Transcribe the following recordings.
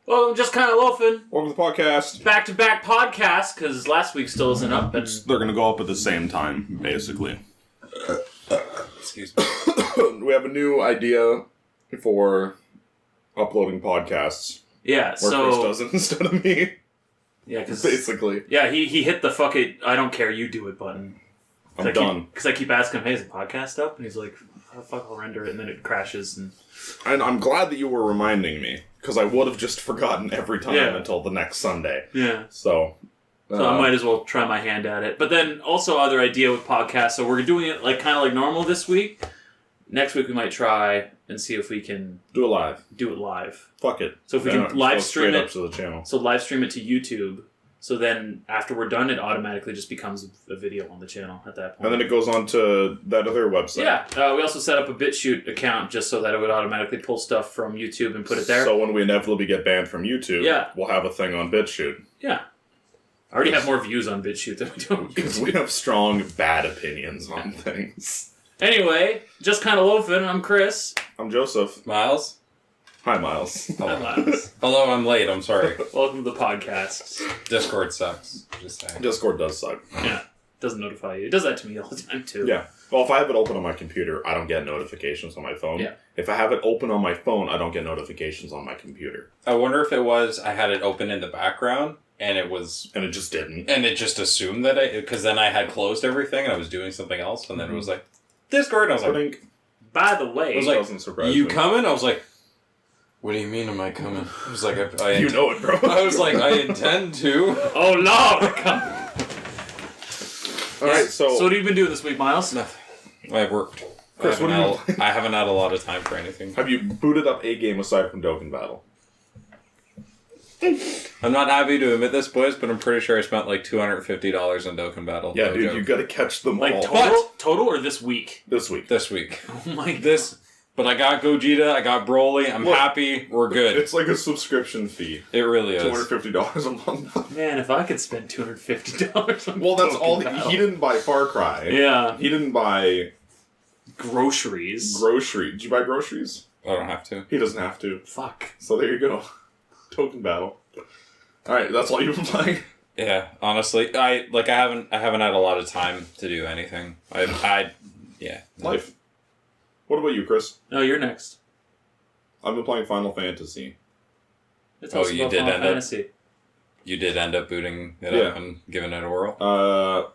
Well, I'm just kind of loafing. Welcome to the podcast. Back-to-back podcast, because last week still isn't up. And They're going to go up at the same time, basically. Excuse me. We have a new idea for uploading podcasts. Yeah, where Kris does it instead of me. Yeah, because... Basically. Yeah, he hit the fuck it, I don't care, you do it button. I'm done. Because I keep asking him, hey, is the podcast up? And he's like, oh, fuck, I'll render it, and then it crashes. And I'm glad that you were reminding me, because I would have just forgotten every time until the next Sunday. Yeah. So I might as well try my hand at it. But then also other idea with podcasts, so we're doing it like kind of like normal this week. Next week we might try and see if we can do it live. Fuck it. So if we can live stream it to the channel. So live stream it to YouTube. So then after we're done, it automatically just becomes a video on the channel at that point. And then it goes on to that other website. Yeah. We also set up a BitChute account just so that it would automatically pull stuff from YouTube and put it there. So when we inevitably get banned from YouTube, we'll have a thing on BitChute. Yeah. I already have more views on BitChute than we do on YouTube. We have strong, bad opinions on things. Anyway, just kind of loafing. I'm Kris. I'm Joseph. Myles. Hi, Myles. Hi, Myles. Hello, I'm late. I'm sorry. Welcome to the podcast. Discord sucks. Just saying. Discord does suck. Yeah. Doesn't notify you. It does that to me all the time, too. Yeah. Well, if I have it open on my computer, I don't get notifications on my phone. Yeah. If I have it open on my phone, I don't get notifications on my computer. I wonder if it was I had it open in the background, and it was... And it just didn't. And it just assumed that because then I had closed everything, and I was doing something else, and then it was like, Discord, and I was like... By the way... I was like, doesn't surprise you me. coming? I was like... What do you mean am I coming? I was like, you know it, bro. I was like, I intend to. Oh, Lord! Come. Alright, so what have you been doing this week, Myles? Nothing. I've worked. Kris, what are you... I haven't had a lot of time for anything. Have you booted up a game aside from Dokkan Battle? I'm not happy to admit this, boys, but I'm pretty sure I spent like $250 on Dokkan Battle. Yeah, no dude, joke. you gotta catch them all. Total or this week? This week. This week. Oh my God. But I got Gogeta, I got Broly, I'm happy, we're good. It's like a subscription fee. It really is. $250 a month. Man, if I could spend $250 on well, that's Dokkan all. Battle. He didn't buy Far Cry. Yeah. He didn't buy... Groceries. Did you buy groceries? I don't have to. He doesn't have to. Fuck. So there you go. Dokkan Battle. Alright, that's all you've been playing? Yeah, honestly, I haven't had a lot of time to do anything. Yeah. Life. What about you, Kris? No, you're next. I've been playing Final Fantasy. It's also you about did Final end up- Fantasy. You did end up booting it up and giving it a whirl?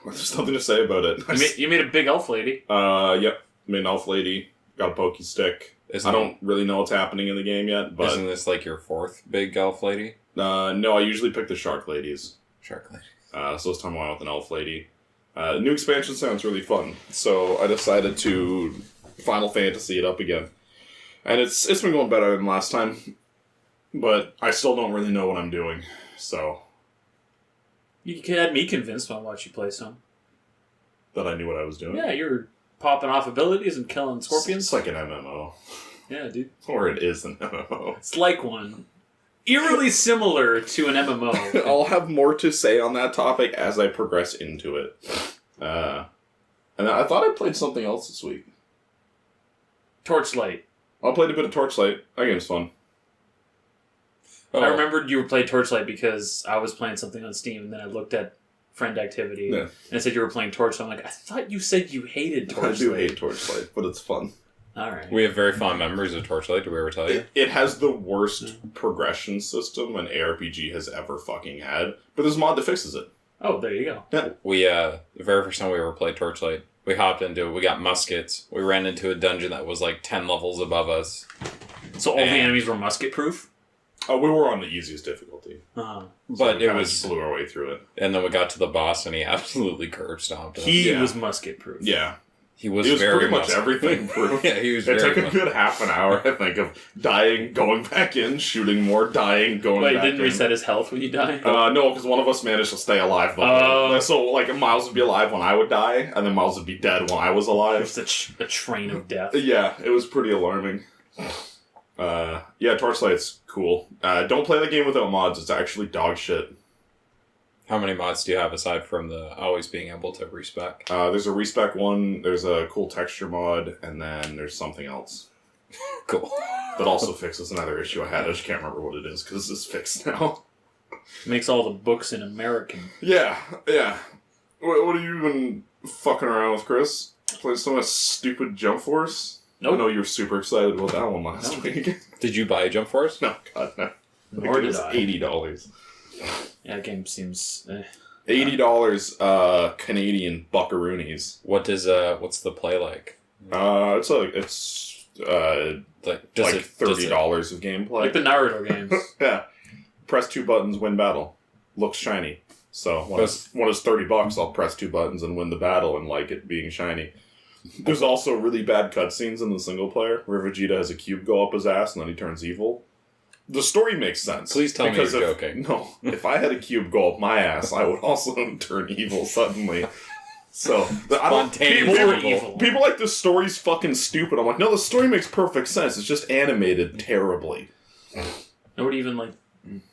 There's nothing to say about it. You made a big elf lady. Yep. Made an elf lady. Got a pokey stick. I don't really know what's happening in the game yet, but... Isn't this like your fourth big elf lady? No, I usually pick the shark ladies. Shark lady. So this time I went with an elf lady. The new expansion sounds really fun, so I decided to Final Fantasy it up again. And it's been going better than last time, but I still don't really know what I'm doing, so... You had me convinced when I watched you play some. That I knew what I was doing? Yeah, you're popping off abilities and killing scorpions. It's like an MMO. Yeah, dude. Or it is an MMO. It's like one. Eerily similar to an MMO. I'll have more to say on that topic as I progress into it. And I thought I played something else this week. Torchlight. I played a bit of Torchlight. That game's fun. I remembered you played Torchlight because I was playing something on Steam, and then I looked at friend activity, and it said you were playing Torchlight. I'm like, I thought you said you hated Torchlight. I do hate Torchlight, but it's fun. Alright. We have very fond memories of Torchlight. Did we ever tell you? It has the worst progression system an ARPG has ever fucking had, but there's a mod that fixes it. Oh, there you go. Yeah. We, the very first time we ever played Torchlight, we hopped into it, we got muskets, we ran into a dungeon that was like 10 levels above us. So all the enemies were musket proof? Oh, we were on the easiest difficulty. Uh-huh. But it was blew our way through it. And then we got to the boss and he absolutely curb stomped us. He was musket proof. Yeah. He was very pretty much everything proof. Yeah, he was It very took a good half an hour, I think, of dying, going back in, shooting more, dying, going back in. Wait, didn't reset his health when you died? No, because one of us managed to stay alive. So, like, Myles would be alive when I would die, and then Myles would be dead when I was alive. It was a train of death. Yeah, it was pretty alarming. Yeah, Torchlight's cool. Don't play the game without mods. It's actually dog shit. How many mods do you have aside from the always being able to respec? There's a respec one, there's a cool texture mod, and then there's something else. Cool. That also fixes another issue I had. I just can't remember what it is, because this is fixed now. Makes all the books in American. Yeah. What are you even fucking around with, Kris? Playing some of that stupid Jump Force? Nope. I know you were super excited about that one last week. Did you buy Jump Force? No, God, no. Nor did I. I. $80. Yeah, that game seems... $80 Canadian buckaroonies. What's the play like? It's $30 of gameplay. Like the Naruto games. Yeah. Press 2 buttons, win battle. Looks shiny. So when it's $30, I'll press 2 buttons and win the battle and like it being shiny. There's also really bad cutscenes in the single player where Vegeta has a cube go up his ass and then he turns evil. The story makes sense. Please tell me you're joking. No, if I had a cube go up my ass, I would also turn evil suddenly. So people like this story's fucking stupid. I'm like, no, the story makes perfect sense. It's just animated terribly. Nobody even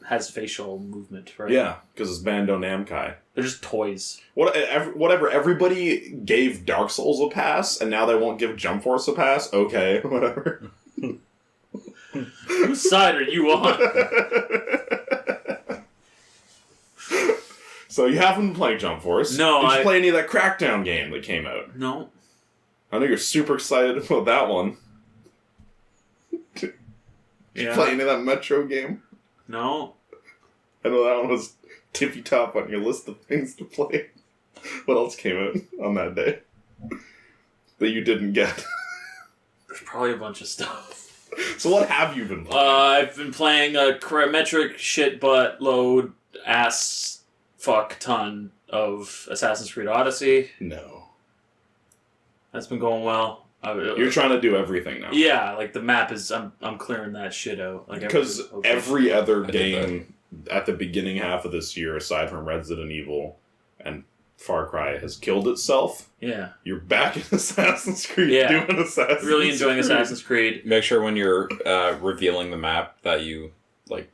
has facial movement, right? Yeah, because it's Bando Namkai. They're just toys. Whatever. Everybody gave Dark Souls a pass, and now they won't give Jump Force a pass. Okay, whatever. Whose side are you on? So you haven't been playing Jump Force? No, Did you play any of that Crackdown game that came out? No. I know you're super excited about that one. Did you play any of that Metro game? No. I know that one was tippy top on your list of things to play. What else came out on that day that you didn't get? There's probably a bunch of stuff. So what have you been playing? I've been playing a metric shit butt load ass fuck ton of Assassin's Creed Odyssey. No. That's been going well. You're trying to do everything now. Yeah, like the map is... I'm clearing that shit out. Because every other game at the beginning half of this year, aside from Resident Evil and Far Cry, has killed itself. Yeah. You're back in Assassin's Creed doing Assassin's Creed. Really enjoying Assassin's Creed. Make sure when you're revealing the map that you,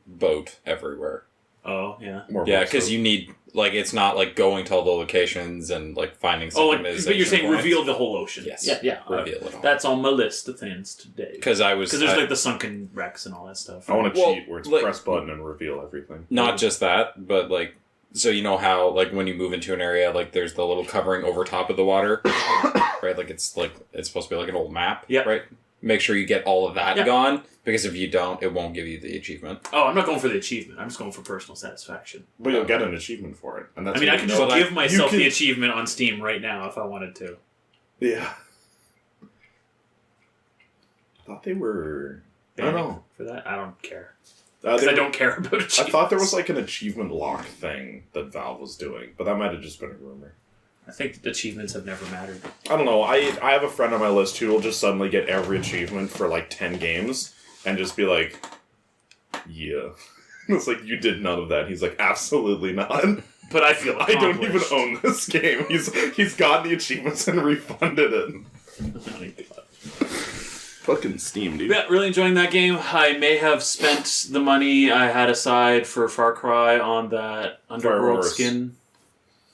boat everywhere. Oh, yeah. Yeah, because you need... it's not going to all the locations and finding something. But you're saying reveal the whole ocean. Yes. Yeah. Reveal it all. That's on my list of things today. Because there's the sunken wrecks and all that stuff. I want to cheat where it's press button and reveal everything. Not just that, but so you know how when you move into an area, there's the little covering over top of the water, right? It's supposed to be an old map, right? Make sure you get all of that gone, because if you don't, it won't give you the achievement. Oh, I'm not going for the achievement. I'm just going for personal satisfaction. But you'll get an achievement for it. And that's I can just give myself the achievement on Steam right now if I wanted to. Yeah. I thought they were... I don't know. For that, I don't care. Because I don't care about achievements. I thought there was an achievement lock thing that Valve was doing, but that might have just been a rumor. I think achievements have never mattered. I don't know. I have a friend on my list who will just suddenly get every achievement for 10 games and just be like, yeah. It's you did none of that. He's like, absolutely not. But I feel I don't even own this game. He's gotten the achievements and refunded it. Fucking Steam, dude. Yeah, really enjoying that game. I may have spent the money I had aside for Far Cry on that Underworld skin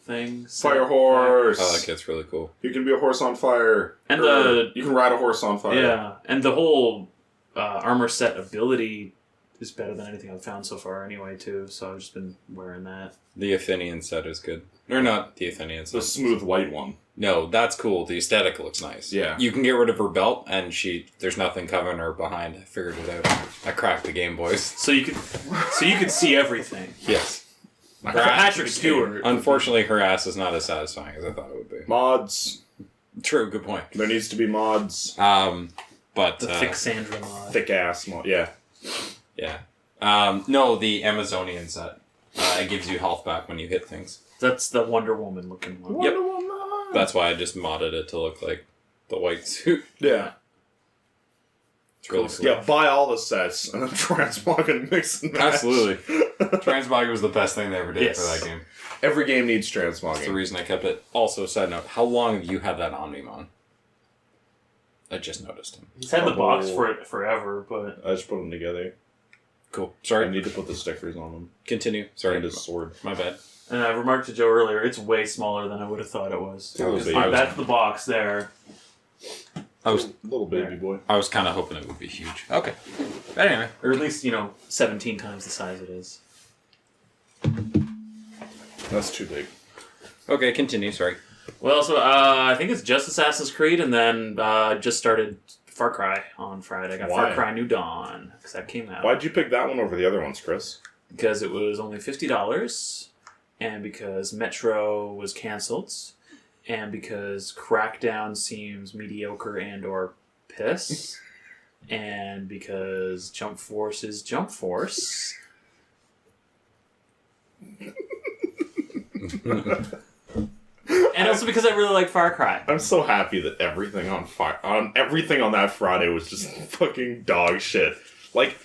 thing. Fire horse. Oh, that kid's really cool. You can be a horse on fire. And you can ride a horse on fire. Yeah, and the whole armor set ability is better than anything I've found so far anyway, too. So I've just been wearing that. The Athenian set is good. Or not the Athenian set. The smooth white one. No, that's cool. The aesthetic looks nice. Yeah. You can get rid of her belt, and there's nothing covering her behind. I figured it out. I cracked the Game Boys. So you could see everything. Yes. Patrick Stewart. Unfortunately, her ass is not as satisfying as I thought it would be. Mods. True, good point. There needs to be mods. But the thick Sandra mod. Thick ass mod, yeah. Yeah. No, the Amazonian set. It gives you health back when you hit things. That's the Wonder Woman looking one. Wonder Woman! That's why I just modded it to look like the white suit. Yeah. It's really cool. Yeah, buy all the sets and then transmog and mix and match. Absolutely. Transmog was the best thing they ever did for that game. Every game needs transmogging. That's the reason I kept it. Also, side note, how long have you had that Omnimon? I just noticed him. He's had the box for it forever, but... I just put them together. Cool. Sorry. I need to put the stickers on them. Continue. Sorry. And his sword. My bad. And I remarked to Joe earlier, it's way smaller than I would have thought it was. That's the box there. little baby boy. I was kind of hoping it would be huge. Okay. But anyway. Or at least, 17 times the size it is. That's too big. Okay, continue, sorry. Well, so I think it's just Assassin's Creed, and then just started Far Cry on Friday. I got Far Cry New Dawn, because that came out. Why'd you pick that one over the other ones, Kris? Because it was only $50, and because Metro was cancelled, and because Crackdown seems mediocre and or piss, and because Jump Force is Jump Force. And also because I really like Far Cry. I'm so happy that everything on that Friday was just fucking dog shit. Like,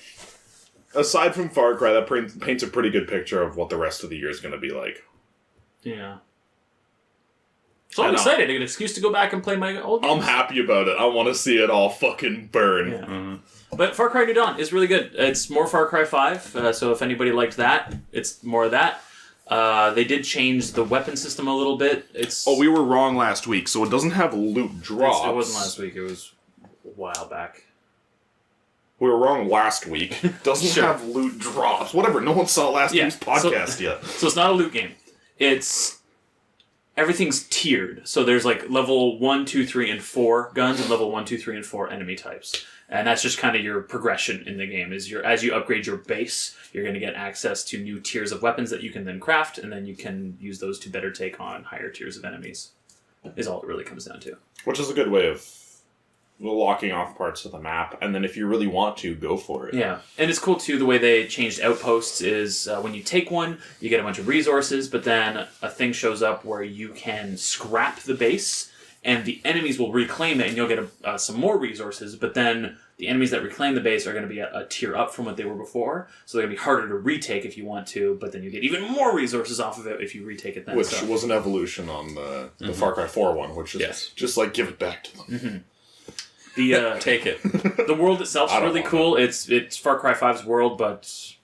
aside from Far Cry, that paints a pretty good picture of what the rest of the year is going to be like. Yeah. So I'm excited. I get an excuse to go back and play my old games. I'm happy about it. I want to see it all fucking burn. Yeah. Mm-hmm. But Far Cry New Dawn is really good. It's more Far Cry 5, so if anybody liked that, it's more of that. They did change the weapon system a little bit. We were wrong last week, so it doesn't have loot drops. It wasn't last week, it was a while back. We were wrong last week. Doesn't have loot drops. Whatever, no one saw last week's podcast yet. So it's not a loot game. Everything's tiered. So there's like level 1, 2, 3, and 4 guns, and level 1, 2, 3, and 4 enemy types. And that's just kind of your progression in the game. As you upgrade your base, you're going to get access to new tiers of weapons that you can then craft, and then you can use those to better take on higher tiers of enemies. Is all it really comes down to. Which is a good way of locking off parts of the map, and then if you really want to, go for it. Yeah, and it's cool too, the way they changed outposts is when you take one, you get a bunch of resources, but then a thing shows up where you can scrap the base, and the enemies will reclaim it, and you'll get some more resources, but then the enemies that reclaim the base are going to be a tier up from what they were before, so they're going to be harder to retake if you want to, but then you get even more resources off of it if you retake it then. Which was an evolution on the Far Cry 4 one, which is just like, give it back to them. Mm-hmm. Take it. The world itself's really cool. It's Far Cry 5's world, but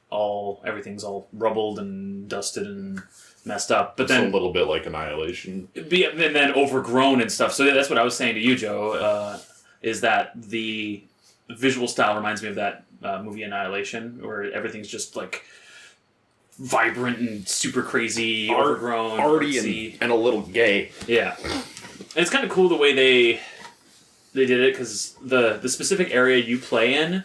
everything's all rubbled and dusted and messed up. But then a little bit like Annihilation. And then overgrown and stuff. So that's what I was saying to you, Joe, is that the visual style reminds me of that movie Annihilation, where everything's just like vibrant and super crazy, overgrown, arty, and a little gay. Yeah. And it's kind of cool the way they did it, because the specific area you play in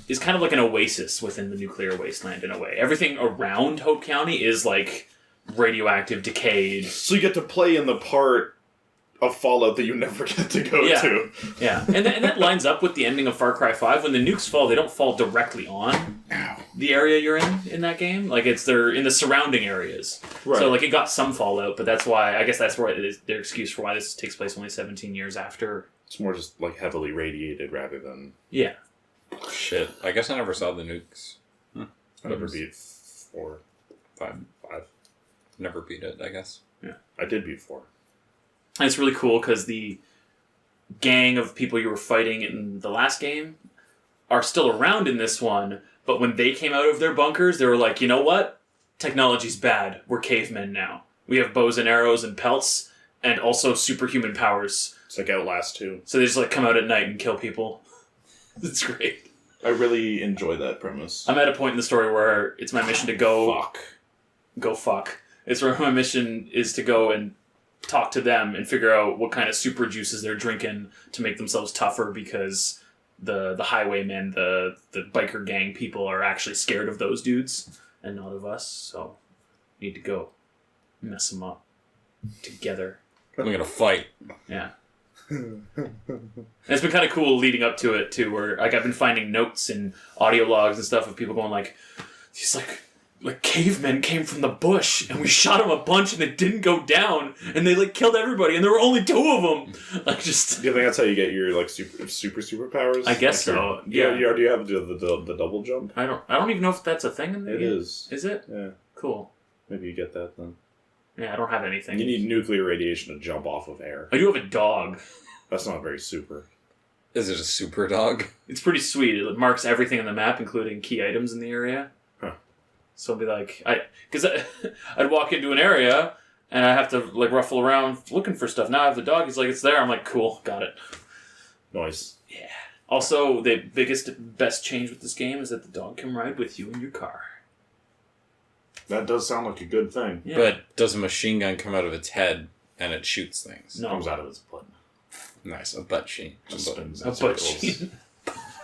is kind of like an oasis within the nuclear wasteland in a way. Everything around Hope County is like radioactive, decayed. So you get to play in the part of Fallout that you never get to go to. Yeah, and that lines up with the ending of Far Cry 5. When the nukes fall, they don't fall directly on the area you're in that game. Like, they're in the surrounding areas. Right. So, like, it got some fallout, but that's why, I guess that's where it is their excuse for why this takes place only 17 years after. It's more just, like, heavily radiated rather than... Yeah. Shit. I guess I never saw the nukes. I never beat 4. 5. Never beat it, I guess. Yeah. I did beat 4. And it's really cool because the gang of people you were fighting in the last game are still around in this one, but when they came out of their bunkers, they were like, you know what? Technology's bad. We're cavemen now. We have bows and arrows and pelts, and also superhuman powers. It's like Outlast 2. So they just like come out at night and kill people. It's great. I really enjoy that premise. I'm at a point in the story where it's my mission to go... Go fuck. It's where my mission is to go and talk to them and figure out what kind of super juices they're drinking to make themselves tougher, because the highwaymen, the biker gang people are actually scared of those dudes and not of us, so we need to go mess them up together. We're gonna fight. Yeah. And it's been kind of cool leading up to it too, where like I've been finding notes and audio logs and stuff of people going like, he's like cavemen came from the bush and we shot them a bunch and it didn't go down and they like killed everybody and there were only 2 of them. Like, just... Do you think that's how you get your like superpowers? I guess like so. Yeah. Do you have the double jump? I don't even know if that's a thing in there. It is. Is it? Yeah. Cool. Maybe you get that then. Yeah, I don't have anything. You need nuclear radiation to jump off of air. I do have a dog. That's not very super. Is it a super dog? It's pretty sweet. It marks everything on the map, including key items in the area. Huh. So I'll be like, I'd walk into an area and I have to like ruffle around looking for stuff. Now I have the dog. He's like, it's there. I'm like, cool, got it. Nice. Yeah. Also, the best change with this game is that the dog can ride with you in your car. That does sound like a good thing. Yeah. But does a machine gun come out of its head and it shoots things? No. It comes out of its butt. Nice. A butt machine. Just spins A in butt circles. sheen.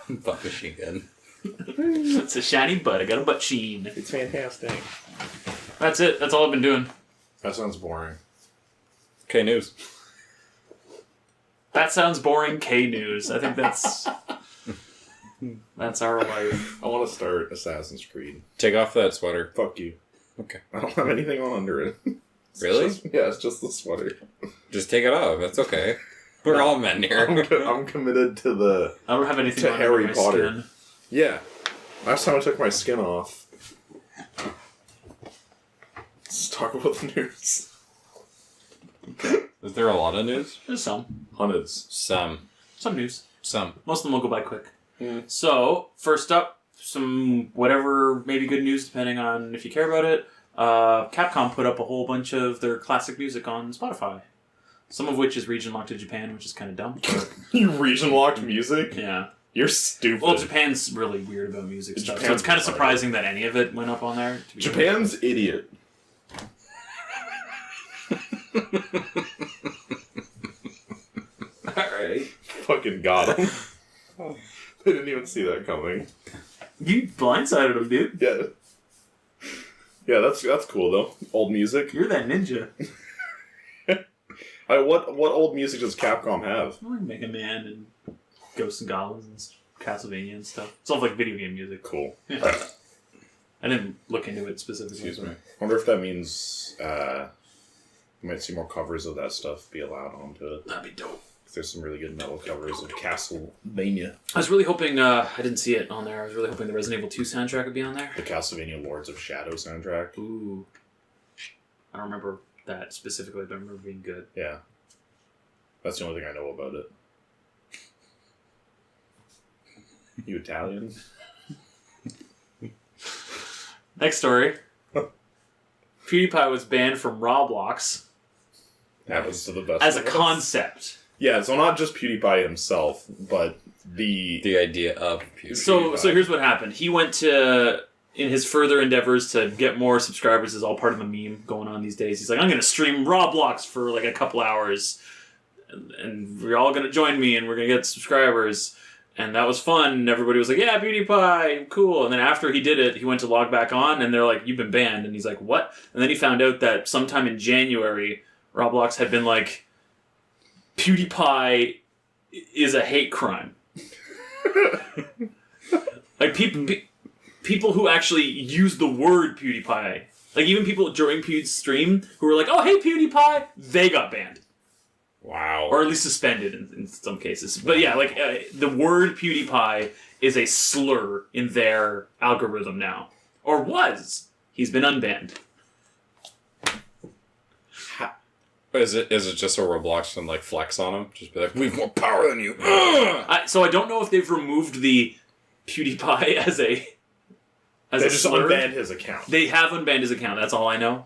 Butt machine gun. It's a shiny butt. I got a butt sheen. It's fantastic. That's it. That's all I've been doing. That sounds boring. Okay, news. That sounds boring. K news. I think that's our life. I want to start Assassin's Creed. Take off that sweater. Fuck you. Okay. I don't have anything on under it. Really? It's just the sweater. Just take it off. That's okay. We're all men here. I'm committed to the... I don't have anything To on Harry my Potter. skin. Yeah. Last time I took my skin off. Let's talk about the news. Is there a lot of news? There's some. Hundreds. Some. News. Some. Most of them will go by quick. Mm. So, first up, some whatever, maybe good news, depending on if you care about it. Capcom put up a whole bunch of their classic music on Spotify. Some of which is region locked to Japan, which is kind of dumb. But, You region-locked music? yeah. You're stupid. Well, Japan's really weird about music stuff, so Japan's it's kind of retarded. surprising that any of it went up on there. To be Japan's idiot. Alright. Fucking got him. They didn't even see that coming. You blindsided him, dude. Yeah. Yeah, that's cool though. Old music. You're that ninja. What old music does Capcom have? Like Mega Man and Ghosts and Goblins and Castlevania and stuff. It's all like video game music. Cool. Yeah. I didn't look into it specifically. Excuse me. I wonder if that means you might see more covers of that stuff be allowed onto it. That'd be dope. There's some really good metal covers of Castlevania. I was really hoping, I didn't see it on there, I was really hoping the Resident Evil 2 soundtrack would be on there. The Castlevania Lords of Shadow soundtrack. Ooh. I don't remember that specifically, but I remember it being good. Yeah. That's the only thing I know about it. You Italian? Next story. PewDiePie was banned from Roblox Happens to the best as a of us. concept. Yeah, so not just PewDiePie himself, but The idea of PewDiePie. So here's what happened. He went to, in his further endeavors to get more subscribers, is all part of a meme going on these days. He's like, I'm going to stream Roblox for like a couple hours, and we're all going to join me, and we're going to get subscribers. And that was fun, and everybody was like, yeah, PewDiePie, cool. And then after he did it, he went to log back on, and they're like, you've been banned. And he's like, what? And then he found out that sometime in January, Roblox had been like, PewDiePie is a hate crime. Like, people who actually use the word PewDiePie, like even people during Pew's stream who were like, oh, hey, PewDiePie, they got banned. Wow. Or at least suspended in some cases. But yeah, like, the word PewDiePie is a slur in their algorithm now. Or was. He's been unbanned. Is it just so Roblox can like flex on him? Just be like, we have more power than you. So I don't know if they've removed the PewDiePie as they a just slur. unbanned his account. They have unbanned his account, that's all I know.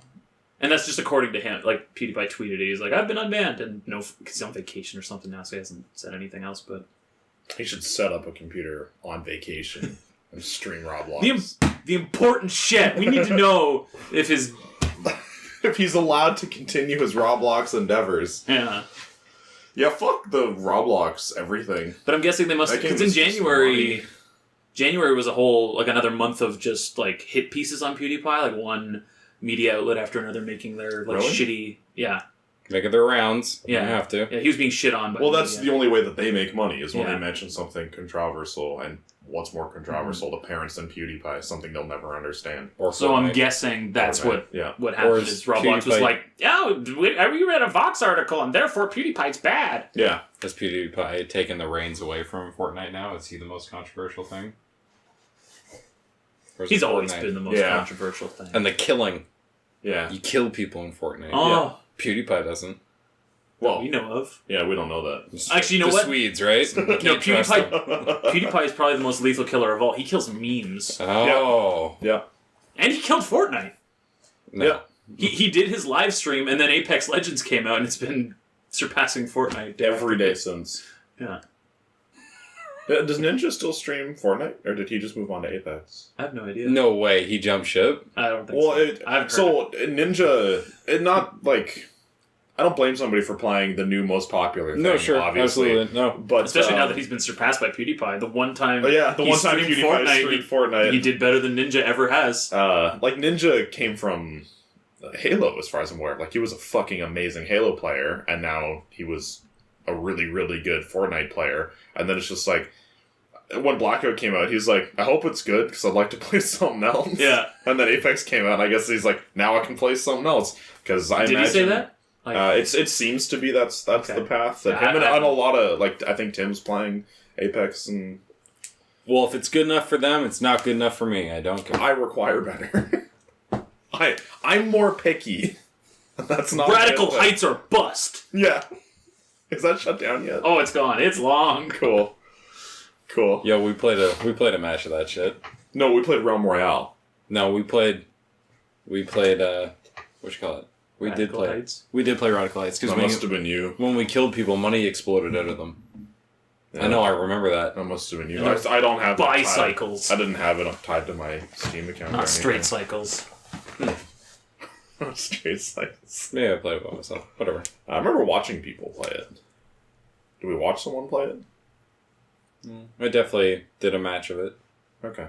And that's just according to him. Like, PewDiePie tweeted it. He's like, I've been unbanned. And no, because he's on vacation or something now, so he hasn't said anything else. But He should set up a computer on vacation and stream Roblox. the important shit. We need to know if his... If he's allowed to continue his Roblox endeavors. Yeah. Yeah, fuck the Roblox everything. But I'm guessing they must... That game Because in is just January... money. January was a whole... Like, another month of just, like, hit pieces on PewDiePie. Like, one media outlet after another making their, like, Really? shitty... Yeah. Making their rounds. Yeah. You have to. Yeah, he was being shit on by Well, the that's media. the only way that they make money, is when Yeah. they mention something controversial, and what's more controversial to parents than PewDiePie, something they'll never understand. Or So I'm Fortnite. guessing that's Fortnite, yeah. what Or happened is is Roblox was PewDiePie- like, oh, we read a Vox article and therefore PewDiePie's bad. Yeah. Has PewDiePie taken the reins away from Fortnite now? Is he the most controversial thing? Or is He's it always Fortnite? been the most Yeah. controversial thing. And the killing. Yeah. You kill people in Fortnite. oh, PewDiePie doesn't. Well, we know of. yeah, we don't know that. Actually, you know the what? Swedes, right? You No, can't trust them. PewDiePie is probably the most lethal killer of all. He kills memes. Oh. Yeah. And he killed Fortnite. No. Yeah. He did his live stream and then Apex Legends came out and it's been surpassing Fortnite day Every after day since. Yeah. Does Ninja still stream Fortnite, or did he just move on to Apex? I have no idea. No way, he jumped ship. I don't think so. Ninja, not like I don't blame somebody for playing the new most popular thing. No, sure, obviously. absolutely, no. But especially now that he's been surpassed by PewDiePie, the one time PewDiePie streamed Fortnite, he did better than Ninja ever has. Like Ninja came from Halo, as far as I'm aware. Like he was a fucking amazing Halo player, and now he was a really, really good Fortnite player. And then it's just like, when Blackout came out, he's like, I hope it's good, because I'd like to play something else. Yeah. And then Apex came out, and I guess he's like, now I can play something else. Because Did he say that? Like, it seems to be that's the path. That him and a lot of, like, I think Tim's playing Apex, and... Well, if it's good enough for them, it's not good enough for me. I don't care. I require better. I'm more picky. That's not Radical Heights are bust. Yeah. Is that shut down yet? Oh, it's gone. It's long. Cool. Yo, we played a match of that shit. No, we played Realm Royale. No, we played what you call it? We did play Radical Heights That must have been you. When we killed people, money exploded out of them. Yeah. I know, I remember that. That must have been you. I don't have bicycles. I didn't have it tied to my Steam account. Not straight cycles. Straight cycles. Yeah, I played it by myself. Whatever. I remember watching people play it. Did we watch someone play it? I definitely did a match of it. Okay.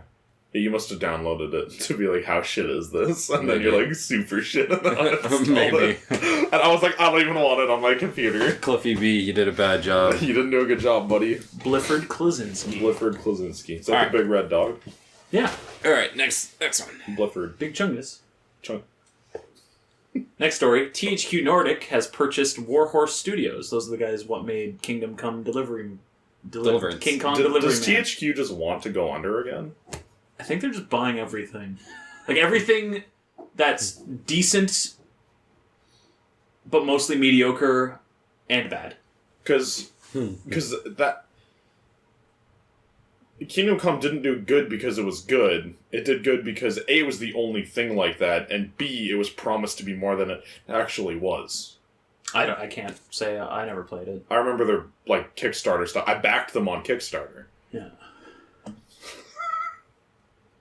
Yeah, you must have downloaded it to be like, how shit is this? And then you're like, super shit. And then I Maybe. And I was like, I don't even want it on my computer. Cliffy B, you did a bad job. You didn't do a good job, buddy. Blifford Klazinski. Is that the big red dog? Yeah. Alright, next one. Blifford. Big Chungus. Next story. THQ Nordic has purchased Warhorse Studios. Those are the guys what made Kingdom Come Deliverance. King Kong Delivery Does Man. THQ just want to go under again? I think they're just buying everything. Like, everything that's decent, but mostly mediocre and bad. Because that... Kingdom Come didn't do good because it was good. It did good because A, it was the only thing like that, and B, it was promised to be more than it actually was. I can't say I never played it. I remember their, like, Kickstarter stuff. I backed them on Kickstarter. Yeah.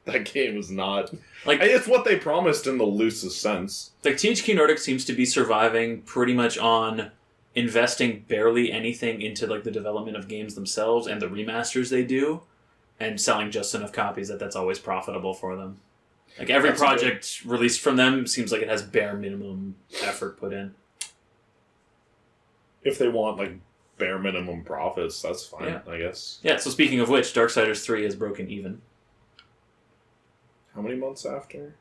That game was not... Like, it's what they promised in the loosest sense. Like, THQ Nordic seems to be surviving pretty much on investing barely anything into, like, the development of games themselves and the remasters they do, and selling just enough copies that's always profitable for them. Like, every project released from them seems like it has bare minimum effort put in. If they want, like, bare minimum profits, that's fine, I guess. Yeah, so speaking of which, Darksiders 3 has broken even. How many months after?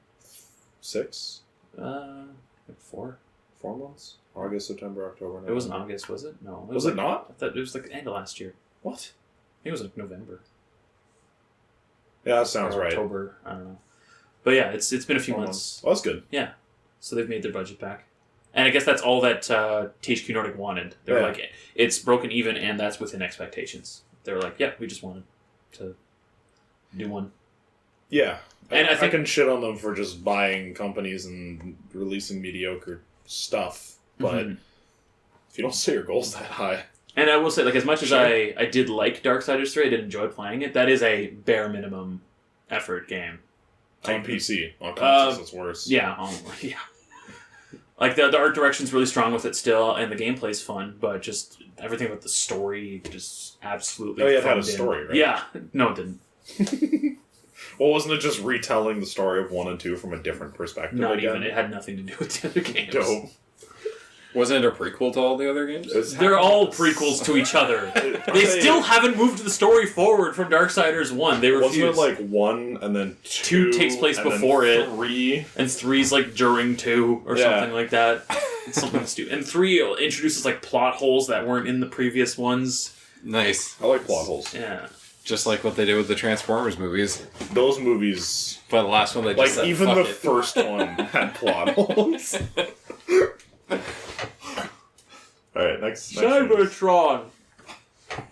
6? Like 4. 4 months? August, September, October, November. It wasn't August, was it? No. Was it not? I thought it was like the end of last year. What? I think it was like November. Yeah, that sounds right. October, I don't know. But yeah, it's been a few months. Well, that's good. Yeah. So they've made their budget back. And I guess that's all that THQ Nordic wanted. They were like, it's broken even, and that's within expectations. They were like, we just wanted to do one. Yeah. And I think I can shit on them for just buying companies and releasing mediocre stuff, but if you don't set your goals that high... And I will say, like, as much as I did like Darksiders 3, I did enjoy playing it, that is a bare minimum effort game. On PC. On consoles, it's worse. Yeah. Like, the art direction's really strong with it still, and the gameplay's fun, but just everything about the story just absolutely... Oh, yeah, it had a story, right? Yeah. No, it didn't. Well, wasn't it just retelling the story of 1 and 2 from a different perspective? Not even. It had nothing to do with the other games. Dope. Wasn't it a prequel to all the other games? They're all prequels to each other. They still haven't moved the story forward from Darksiders 1. They refused. Wasn't it like 1 and then 2? 2 takes place before it. 3. And 3's like during 2 or something like that. It's something stupid. And 3 introduces like plot holes that weren't in the previous ones. Nice. I like plot holes. Yeah. Just like what they did with the Transformers movies. Those movies... But the last one, they just said, even fuck the it. first one had plot holes. Alright, next Cybertron!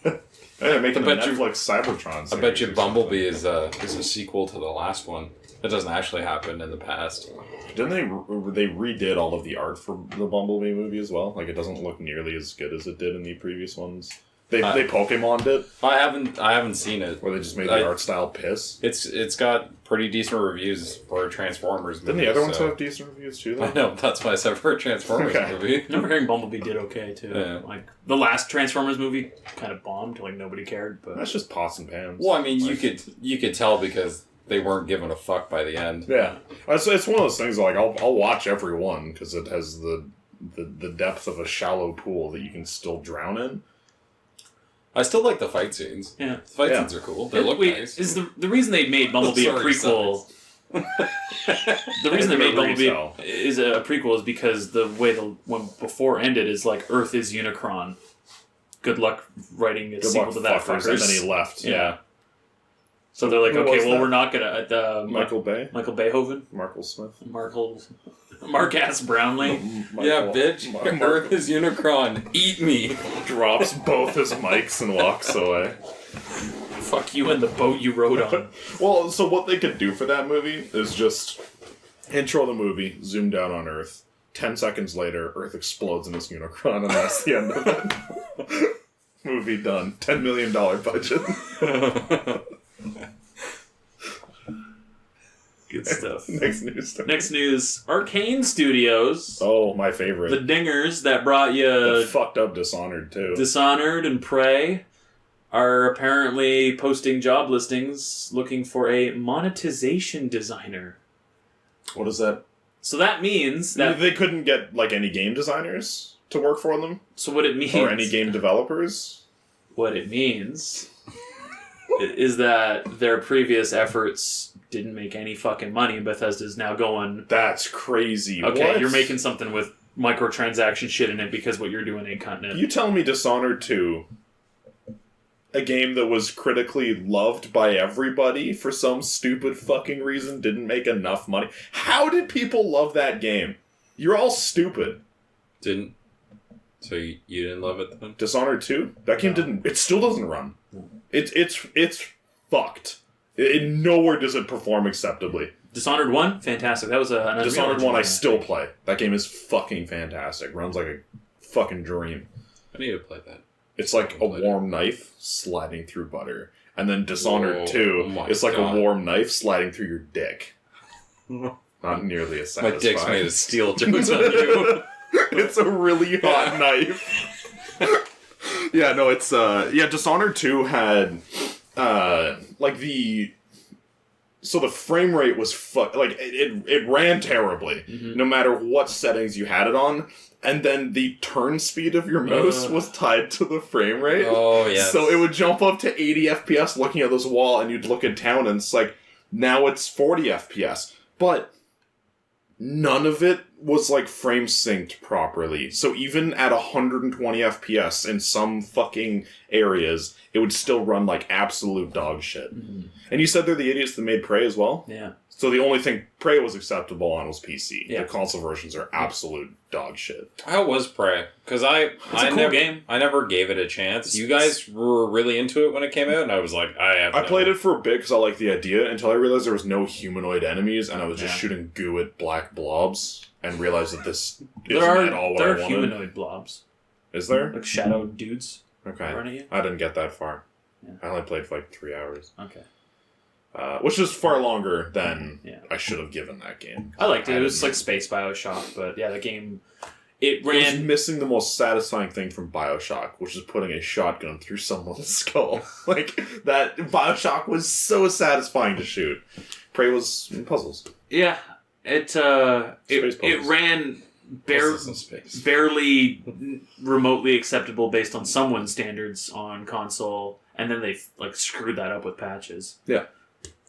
Hey, they're making a bet you- Netflix Cybertron series. I bet you or Bumblebee is a sequel to the last one. That doesn't actually happen in the past. Didn't they redid all of the art for the Bumblebee movie as well? Like, it doesn't look nearly as good as it did in the previous ones. They Pokemon'd it. I haven't seen it. Where they just made the art style piss. It's got pretty decent reviews for a Transformers movie. Didn't the other ones have decent reviews too, though? I know, that's why I said for a Transformers movie. I remember hearing Bumblebee did okay, too. Yeah. Like, the last Transformers movie kind of bombed, like, nobody cared, but... That's just pots and pans. Well, I mean, you could tell because they weren't giving a fuck by the end. Yeah. It's one of those things, like, I'll watch every one, because it has the depth of a shallow pool that you can still drown in. I still like the fight scenes. Yeah. The fight scenes are cool. They look nice. Is the reason they made Bumblebee a prequel... the reason they made Bumblebee is a prequel is because the way the one before ended is like Earth is Unicron. Good luck writing a sequel to that, fuckers. And then he left. Yeah. So they're like, okay, well, we're not gonna Michael Bayhoven, Markle Smith, Mark Ass Brownlee. Yeah, bitch. Earth is Unicron. Eat me. Drops both his mics and walks away. Fuck you and the boat you rode on. Well, so what they could do for that movie is just intro the movie, zoom down on Earth. 10 seconds later, Earth explodes in this Unicron, and that's the end of it. Movie done. $10 million budget. Good stuff. Next news. Arkane Studios. Oh, my favorite. The dingers that brought you... The fucked up Dishonored, too. Dishonored and Prey are apparently posting job listings looking for a monetization designer. What is that? So that means that... They couldn't get, like, any game designers to work for them? So what it means... Or any game developers? What it means is that their previous efforts didn't make any fucking money, and Bethesda's now going... That's crazy. Okay, what? You're making something with microtransaction shit in it because what you're doing ain't cutting it. You tell me Dishonored 2, a game that was critically loved by everybody for some stupid fucking reason, didn't make enough money. How did people love that game? You're all stupid. Didn't... So you didn't love it then? Dishonored 2? That game didn't... It still doesn't run. It's fucked. Nowhere does it perform acceptably. Dishonored 1? Fantastic. That was an Dishonored 1 I still play. That game is fucking fantastic. Runs like a fucking dream. I need to play that. It's like a warm knife sliding through butter. And then Dishonored 2 is like a warm knife sliding through your dick. Not nearly as satisfying. My dick's made of steel jokes on you. It's a really hot knife. Yeah, no, it's Dishonored 2 had like the frame rate was it ran terribly no matter what settings you had it on, and then the turn speed of your mouse was tied to the frame rate. Oh yeah. So it would jump up to 80 FPS looking at this wall, and you'd look at town and it's like now it's 40 FPS. But none of it was like frame synced properly. So even at 120 FPS in some fucking areas, it would still run like absolute dog shit. Mm-hmm. And you said they're the idiots that made Prey as well? Yeah. So the only thing Prey was acceptable on was PC. Yeah. The console versions are absolute dog shit. How was Prey? Because it's a cool game. I never gave it a chance. You guys were really into it when it came out, and I was like, I played it for a bit because I liked the idea until I realized there was no humanoid enemies, and I was just shooting goo at black blobs, and realized that this isn't at all what I wanted. There are humanoid blobs. Is there? Like shadow dudes. Okay. Running you? I didn't get that far. Yeah. I only played for like 3 hours. Okay. Which is far longer than I should have given that game. I liked it. It was like Space Bioshock, but yeah, the game... It was missing the most satisfying thing from Bioshock, which is putting a shotgun through someone's skull. Like, that Bioshock was so satisfying to shoot. Prey was puzzles. Yeah. It ran barely remotely acceptable based on someone's standards on console, and then they like screwed that up with patches. Yeah.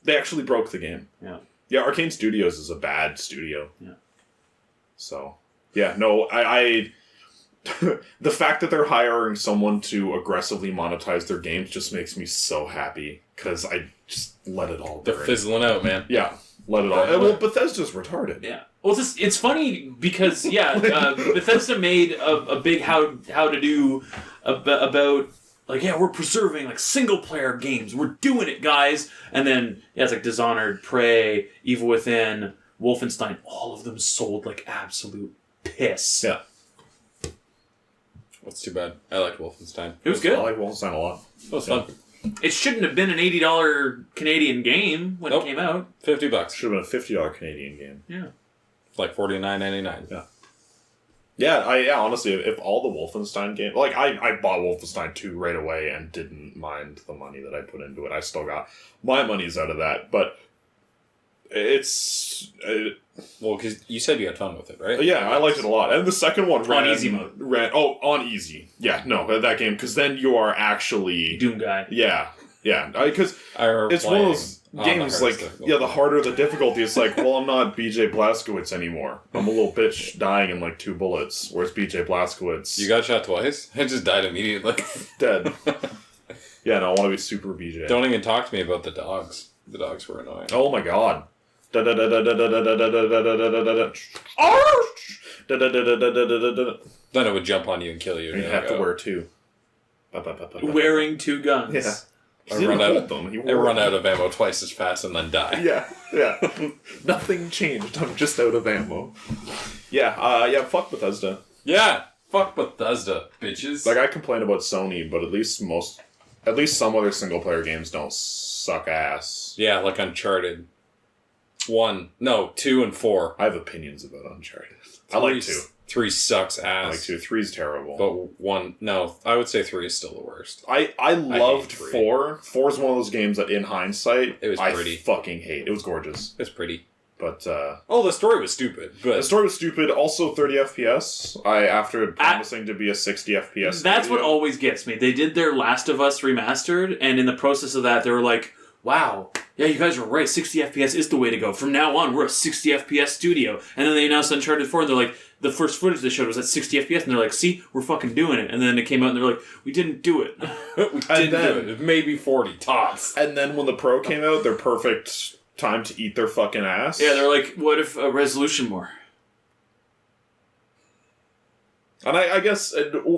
They actually broke the game. Yeah. Yeah, Arkane Studios is a bad studio. Yeah. So, yeah, no, I the fact that they're hiring someone to aggressively monetize their games just makes me so happy, because I just let it all They're fizzling out, man. Yeah, let it all. Well, Bethesda's retarded. Yeah. Well, it's funny because, Bethesda made a big how to do about... Like, yeah, we're preserving, like, single-player games. We're doing it, guys. And then, it's like Dishonored, Prey, Evil Within, Wolfenstein. All of them sold like absolute piss. Yeah. That's too bad. I liked Wolfenstein. It was good. I like Wolfenstein a lot. It was fun. It shouldn't have been an $80 Canadian game when it came out. $50. Should have been a $50 Canadian game. Yeah. Like $49.99. Yeah. Yeah, honestly, if all the Wolfenstein games... Like, I bought Wolfenstein 2 right away and didn't mind the money that I put into it. I still got my money's out of that, but it's... Well, because you said you had fun with it, right? Yeah, I liked it a lot. And the second one on easy mode. On easy. Yeah, no, that game, because then you are actually... Doom guy. Yeah, because it's one of those games, like, the harder the difficulty, it's like, well, I'm not BJ Blazkowicz anymore. I'm a little bitch dying in, like, 2 bullets, whereas BJ Blazkowicz... You got shot twice? I just died immediately. Dead. Yeah, no, I want to be super BJ. Don't even talk to me about the dogs. The dogs were annoying. Oh my god. Then it would jump on you and kill you. You have to wear 2. Wearing 2 guns. Yeah. I run out of ammo twice as fast and then die. Yeah. Nothing changed. I'm just out of ammo. Yeah, fuck Bethesda. Yeah, fuck Bethesda, bitches. Like, I complain about Sony, but at least some other single-player games don't suck ass. Yeah, like Uncharted. 2 and 4. I have opinions about Uncharted. I like 2. 3 sucks ass. I like 2. 3's terrible. But I would say 3 is still the worst. I loved 4. 4 is one of those games that, in hindsight, it was pretty. I fucking hate. It was gorgeous. It's pretty. But, the story was stupid. But the story was stupid. Also, 30 FPS. After promising to be a 60 FPS. That's what always gets me. They did their Last of Us remastered, and in the process of that, they were like, wow, yeah, you guys are right. 60 FPS is the way to go. From now on, we're a 60 FPS studio. And then they announced Uncharted 4, and they're like, the first footage they showed was at 60 FPS, and they're like, see, we're fucking doing it. And then it came out, and they're like, we didn't do it. We didn't do it. Maybe 40 tops. And then when the Pro came out, their perfect time to eat their fucking ass. Yeah, they're like, what if a resolution more? And I guess,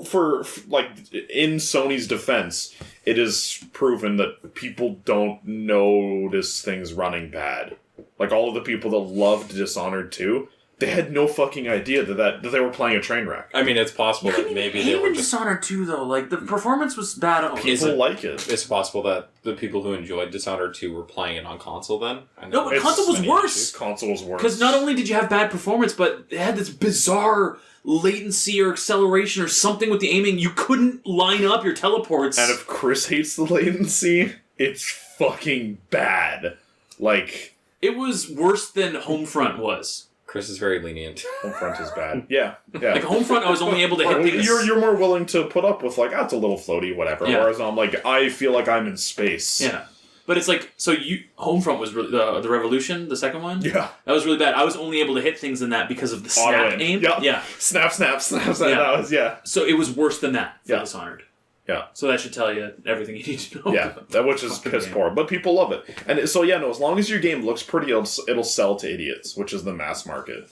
for in Sony's defense, it is proven that people don't notice things running bad. Like, all of the people that loved Dishonored 2, they had no fucking idea that they were playing a train wreck. I mean, it's possible that maybe they were just... Dishonored 2, though. Like, the performance was bad. People like it. It's possible that the people who enjoyed Dishonored 2 were playing it on console then? No, but console was worse. Console was worse. Because not only did you have bad performance, but it had this bizarre latency or acceleration or something with the aiming. You couldn't line up your teleports. And if Kris hates the latency, it's fucking bad. Like... It was worse than Homefront was. Kris is very lenient. Homefront is bad. Yeah. Like, Homefront, I was only able to hit things... You're more willing to put up with, like, it's a little floaty, whatever. Yeah. Whereas I'm like, I feel like I'm in space. Yeah. But it's like, Homefront was really, the Revolution, the second one? Yeah. That was really bad. I was only able to hit things in that because of the snap aim. Yep. Yeah. Snap. Yeah. That was, So it was worse than that for Yeah. Dishonored. Yeah. So that should tell you everything you need to know. Yeah, which is piss poor. But people love it. And so, as long as your game looks pretty, it'll sell to idiots, which is the mass market.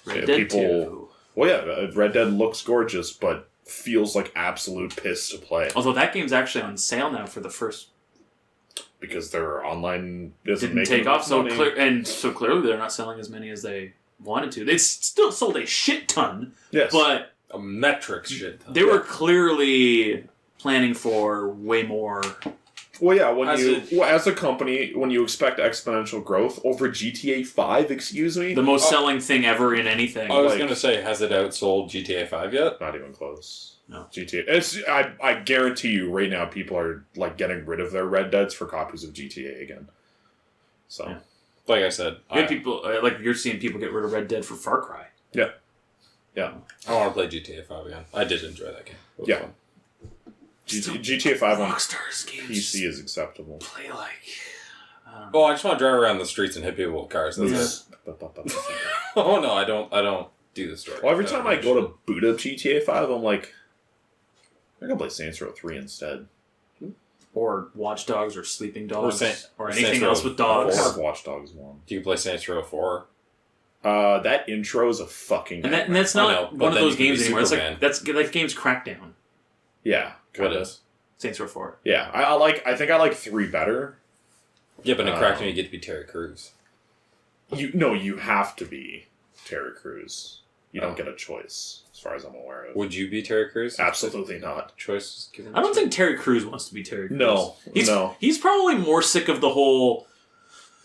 Red Dead 2. Well, yeah, Red Dead looks gorgeous, but feels like absolute piss to play. Although that game's actually on sale now for the first... Because their online didn't take off, so clearly they're not selling as many as they wanted to. They still sold a shit ton, yes, but... A metric shit ton. They were clearly planning for way more. Well, yeah, as a company, when you expect exponential growth over GTA 5, excuse me? The most selling thing ever in anything. I was going to say, has it outsold GTA 5 yet? Not even close. No. GTA. I guarantee you right now people are, like, getting rid of their Red Deads for copies of GTA again. So. Yeah. Like I said. You're seeing people get rid of Red Dead for Far Cry. Yeah. Yeah. I want to play GTA 5 again. I did enjoy that game. It was fun. GTA 5 on Rockstar's games PC is acceptable. Play like... I just want to drive around the streets and hit people with cars. That's it. Oh no, I don't do the story. Well, every time I go to boot up GTA 5, I'm like, I can play Saints Row 3 instead. Or Watch Dogs or Sleeping Dogs. Or anything Saints else Row with dogs. Or Watch Dogs 1. Do you play Saints Row 4? That intro is a fucking... And that's not one of those games anymore. It's like, that game's Crackdown. Yeah. What is? Saints Row 4. Yeah. I think I like 3 better. Yeah, but in Crackdown you get to be Terry Crews. You have to be Terry Crews. You don't get a choice, as far as I'm aware of. Would you be Terry Crews? Absolutely not. Choice given. I don't think Terry Crews wants to be Terry Crews. No. He's probably more sick of the whole,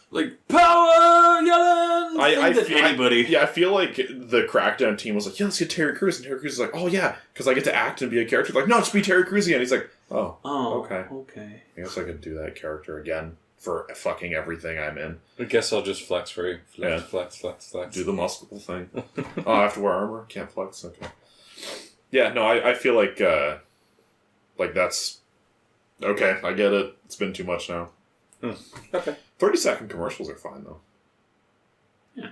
like, power yelling than anybody. I feel like the Crackdown team was like, yeah, let's get Terry Crews. And Terry Crews is like, oh yeah, because I get to act and be a character. Like, no, just be Terry Crews again. He's like, oh, okay. I guess I could do that character again for fucking everything I'm in. I guess I'll just flex for you. Flex. Do the muscle thing. Oh, I have to wear armor? Can't flex? Okay. Yeah, no, I feel like that's... Okay, I get it. It's been too much now. Okay. 30-second commercials are fine, though. Yeah.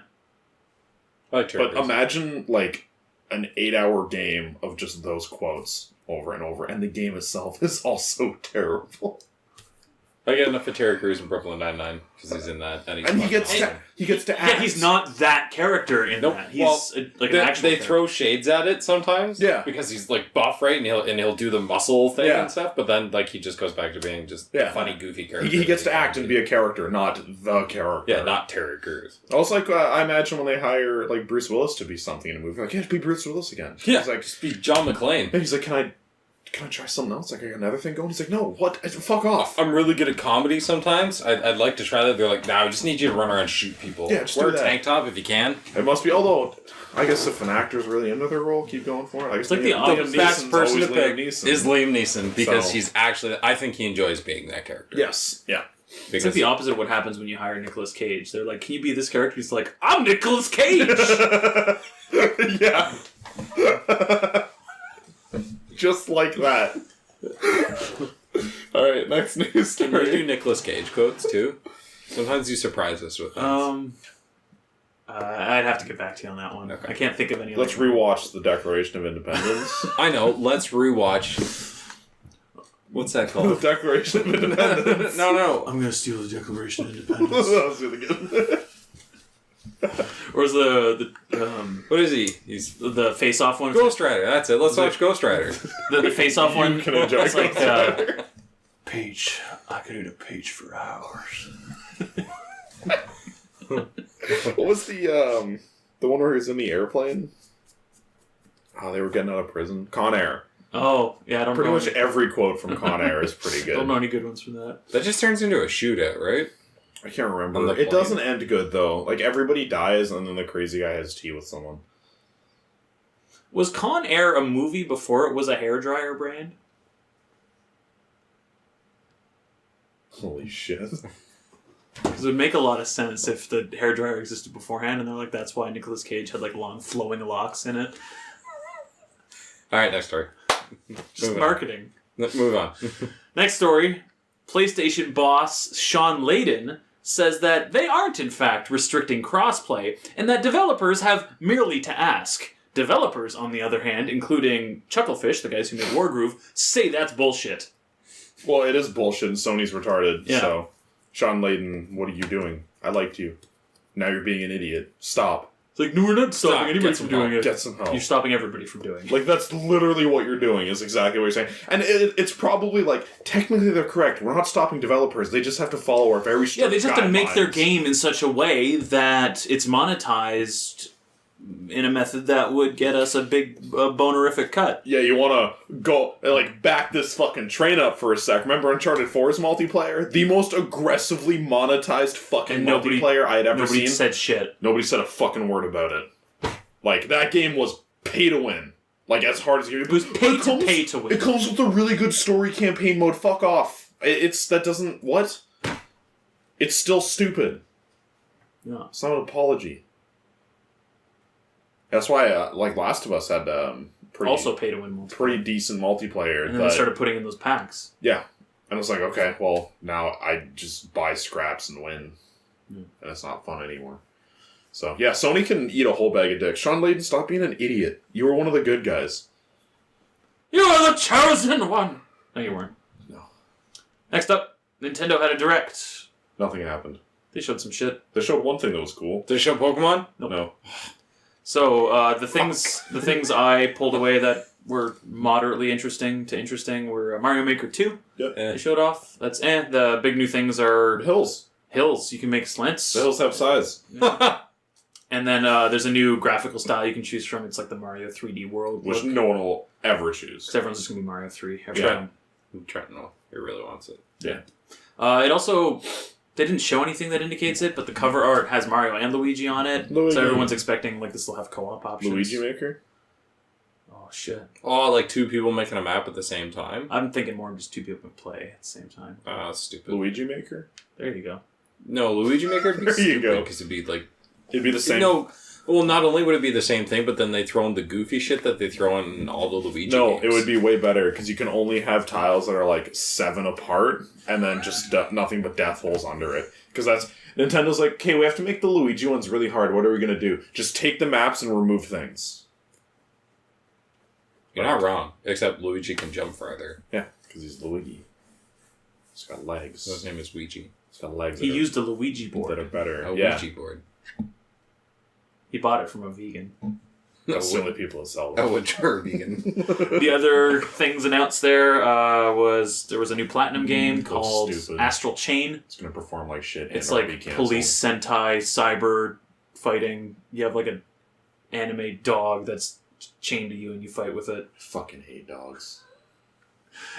But imagine, like, an 8-hour game of just those quotes over and over, and the game itself is also terrible. I get enough of Terry Crews in Brooklyn Nine-Nine, because he's in that. And he gets to act. Yeah, he's not that character in that. He's an actual They throw shades at it sometimes. Yeah. Because he's, like, buff, right? And he'll do the muscle thing and stuff, but then, like, he just goes back to being just a funny, goofy character. He gets to act and be a character, not the character. Yeah, not Terry Crews. Also, like, I imagine when they hire, like, Bruce Willis to be something in a movie, like, yeah, just be Bruce Willis again. Yeah, he's like, just be John McClane. And he's like, can I try something else? Like, I got another thing going? He's like, no, what? Fuck off. I'm really good at comedy sometimes. I'd like to try that. They're like, nah, we just need you to run around and shoot people. Yeah, just wear do that. a tank top if you can. It must be, although, I guess if an actor's really into their role, keep going for it. I guess it's like the best person to pick is Liam Neeson, because he's actually, I think he enjoys being that character. Yes, yeah. It's like the opposite of what happens when you hire Nicolas Cage. They're like, can you be this character? He's like, I'm Nicolas Cage! Yeah. Just like that. Alright, next news story. Can you do Nicolas Cage quotes, too? Sometimes you surprise us with things. I'd have to get back to you on that one. Okay. I can't think of any. Let's rewatch the Declaration of Independence. I know, let's rewatch... What's that called? The Declaration of Independence. No. I'm gonna steal the Declaration of Independence. That was really good. Or is the what is he? He's the face-off one. Ghost Rider. That's it. Let's watch Ghost Rider. The face-off one. Can enjoy it's like Rider. Page. I could eat a page for hours. What was the one where he was in the airplane? Oh, they were getting out of prison. Con Air. Oh, yeah, I don't know. Pretty much every quote from Con Air is pretty good. Don't know any good ones from that. That just turns into a shootout, right? I can't remember. It doesn't end good, though. Like, everybody dies, and then the crazy guy has tea with someone. Was Con Air a movie before it was a hairdryer brand? Holy shit. Because it would make a lot of sense if the hairdryer existed beforehand, and they're like, that's why Nicolas Cage had, like, long flowing locks in it. Alright, next story. Just marketing. Move on. Next story. PlayStation boss Shawn Layden says that they aren't, in fact, restricting crossplay, and that developers have merely to ask. Developers, on the other hand, including Chucklefish, the guys who made Wargroove, say that's bullshit. Well, it is bullshit, and Sony's retarded, yeah. So... Shawn Layden, what are you doing? I liked you. Now you're being an idiot. Stop. It's like, no, we're not stopping anybody from doing it. Get some help. You're stopping everybody from doing it. Like, that's literally what you're doing, is exactly what you're saying. And it's probably, like, technically they're correct. We're not stopping developers. They just have to follow our very strict they just have to make their guidelines. game in such a way that it's monetized in a method that would get us a big bonerific cut. Yeah, you want to go, like, back this fucking train up for a sec. Remember Uncharted 4's multiplayer? The most aggressively monetized fucking multiplayer I had ever seen. Nobody said shit. Nobody said a fucking word about it. Like, that game was pay to win. Like, as hard as you... It was pay to win. It comes with a really good story campaign mode. Fuck off. That doesn't... What? It's still stupid. Yeah. It's not an apology. That's why, like, Last of Us had also pay to win multiplayer. Pretty decent multiplayer. And then they started putting in those packs. Yeah. And it's like, okay, well, now I just buy scraps and win. And it's not fun anymore. So, yeah, Sony can eat a whole bag of dicks. Shawn Layden, stop being an idiot. You were one of the good guys. You are the chosen one! No, you weren't. No. Next up, Nintendo had a Direct. Nothing happened. They showed some shit. They showed one thing that was cool. Did they show Pokemon? Nope. No. So, the things I pulled away that were moderately interesting were Mario Maker 2. Yep. They showed off. That's The big new things are... Hills. Hills. You can make slants. The hills have size. Yeah. And then there's a new graphical style you can choose from. It's like the Mario 3D world. Which no one will ever choose. Because everyone's just going to be Mario 3. Yeah. No, he really wants it. Yeah. It also... They didn't show anything that indicates it, but the cover art has Mario and Luigi on it. Luigi. So everyone's expecting like this will have co-op options. Luigi Maker? Oh, shit. Oh, like 2 people making a map at the same time? I'm thinking more of just 2 people can play at the same time. That's stupid. Luigi Maker? There you go. No, Luigi Maker would be There you stupid go. because it'd be like... It'd be the same. No, well, not only would it be the same thing, but then they throw in the goofy shit that they throw in all the Luigi games. It would be way better because you can only have tiles that are like 7 apart and then just nothing but death holes under it. Because that's... Nintendo's like, okay, we have to make the Luigi ones really hard. What are we going to do? Just take the maps and remove things. You're not wrong, except Luigi can jump farther. Yeah, because he's Luigi. He's got legs. So his name is Ouija. He's got legs. He used a Luigi board. that are better. A Yeah. Ouija board. He bought it from a vegan. That's the only people that sell them. A Ouija vegan. The other things announced there was a new Platinum game called stupid. Astral Chain. It's going to perform like shit. It's and like be canceled. police Sentai cyber fighting. You have like an anime dog that's chained to you and you fight with it. Fucking hate dogs.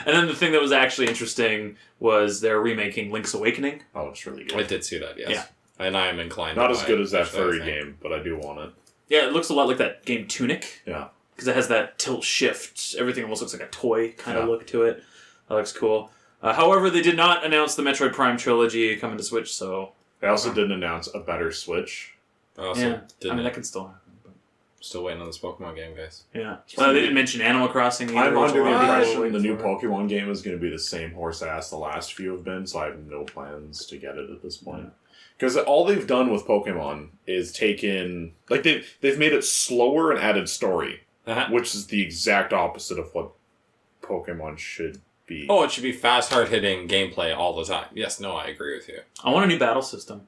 And then the thing that was actually interesting was they're remaking Link's Awakening. Oh, it's really good. I did see that, yes. Yeah. And I am inclined Not to as buy good it, as that actually, I furry think. game, but I do want it. Yeah, it looks a lot like that game Tunic. Yeah. Because it has that tilt shift. Everything almost looks like a toy kind of Yeah. look to it. That looks cool. However, they did not announce the Metroid Prime trilogy coming to Switch, so... They also didn't announce a better Switch. I also Yeah, didn't. I mean, that can still happen. But Still waiting on this Pokemon game, guys. yeah. They didn't mention Animal Crossing either. I'm which under a the lot of people are impression waiting the new for. Pokemon game is going to be the same horse ass the last few have been, so I have no plans to get it at this point. Because all they've done with Pokemon is taken... Like, they've made it slower and added story, which is the exact opposite of what Pokemon should be. Oh, it should be fast, hard-hitting gameplay all the time. Yes, no, I agree with you. I want a new battle system.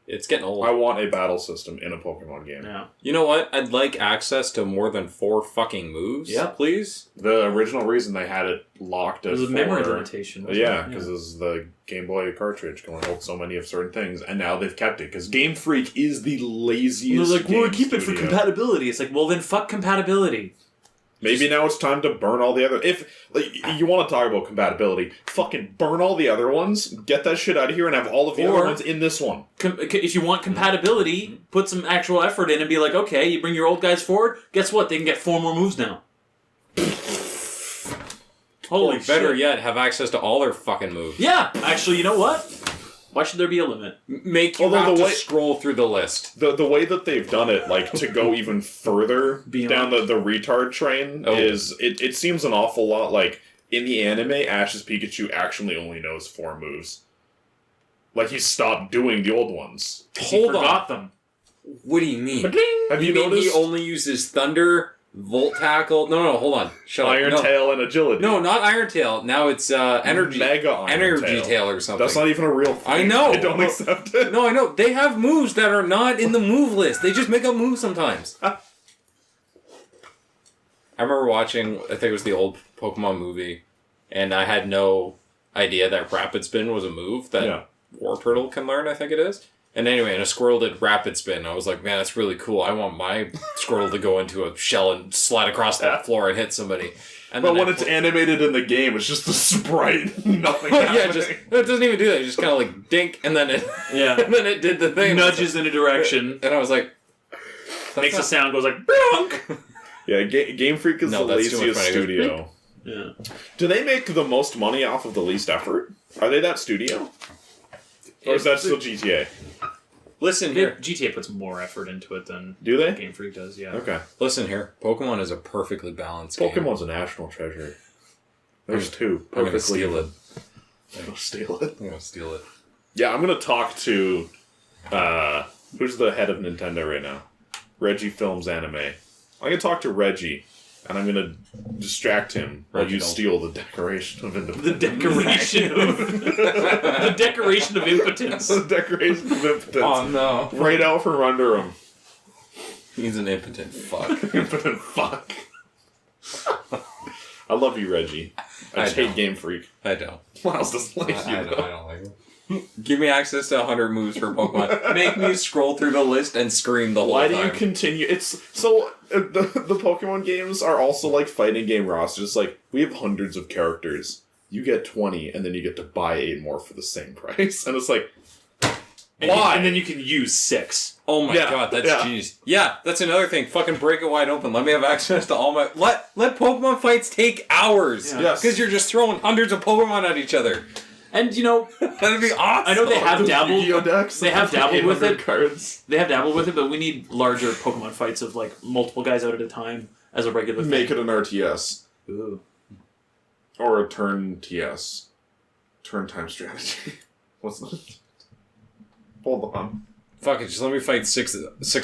It's getting old. I want a battle system in a Pokemon game. Yeah. You know what? I'd like access to more than 4 fucking moves, Yeah. please. The original reason they had it locked at There's a 4... memory limitation. wasn't Yeah, it? because it's the Game Boy cartridge can only hold so many of certain things, and now they've kept it, because Game Freak is the laziest They're like, we'll game keep it for studio. compatibility. It's like, well, then fuck compatibility. Maybe now it's time to burn all the other... If you want to talk about compatibility, fucking burn all the other ones, get that shit out of here, and have all of the Or- other ones in this one. If you want compatibility, put some actual effort in and be like, okay, you bring your old guys forward, guess what? They can get 4 more moves now. Holy Or better shit. yet, have access to all their fucking moves. Yeah, actually, you know what? Why should there be a limit? Make you Although have the to way- scroll through the list. The way that they've done it, like, to go even further Beyond. down the retard train is... It seems an awful lot like, in the anime, Ash's Pikachu actually only knows 4 moves. Like, he stopped doing the old ones. He forgot them. What do you mean? Have you mean noticed? he only uses Thunder, Volt Tackle? No, hold on. Shut up. Iron No. Tail and Agility. No, not Iron Tail. Now it's Energy Mega Iron Energy Tail or something. That's not even a real thing. I know. I don't accept it. No, I know. They have moves that are not in the move list. They just make up moves sometimes. I remember watching, I think it was the old Pokemon movie, and I had no idea that Rapid Spin was a move that Wartortle can learn, I think it is. And anyway, and a Squirtle did Rapid Spin. I was like, man, that's really cool. I want my Squirtle to go into a shell and slide across the floor and hit somebody. And But then when it's animated in the game, it's just a sprite. Nothing happening. yeah, it doesn't even do that. It just kind of like dink, and then it and then it did the thing. Nudges in a direction. And I was like, Makes a sound, goes like, bonk! Yeah, Game Freak is No, the that's too much laziest money. studio. Yeah. Do they make the most money off of the least effort? Are they that studio? Or is that still GTA? listen here. GTA puts more effort into it than Do they? Game Freak does, yeah. Okay. Listen here. Pokemon is a perfectly balanced game. Pokemon's a national treasure. There's 2. I'm gonna Perfectly steal it. I'm gonna steal it. I'm gonna steal it. Yeah, I'm gonna talk to... who's the head of Nintendo right now? Reggie Films Anime. I'm gonna talk to Reggie, and I'm gonna distract him while you Reginald. steal the Declaration of The Independence. decoration of... the decoration of impotence. The Declaration of Impotence. Oh no. Right out from under him. He's an impotent fuck. Impotent fuck. I love you, Reggie. I just hate don't. Game Freak. I don't. Miles doesn't like you, I though. don't like him. Give me access to 100 moves for Pokemon. Make me scroll through the list and scream the whole Why time. do you continue? It's so the Pokemon games are also like fighting game rosters. Like we have hundreds of characters. You get 20, and then you get to buy 8 more for the same price, and it's like, why? And then you can use 6. Oh my god, that's jeez. Yeah, that's another thing. Fucking break it wide open. Let me have access to all my... Let Pokemon fights take hours. Yeah. Yes. Because you're just throwing hundreds of Pokemon at each other. And, you know... That'd be awesome. I know they have dabbled... Decks, they have dabbled with it. Cards. They have dabbled with it, but we need larger Pokemon fights of, like, multiple guys out at a time as a regular thing. Make it an RTS. Ooh. Or a turn TS. Turn time strategy. What's that? Hold on. Fuck it, just let me fight 6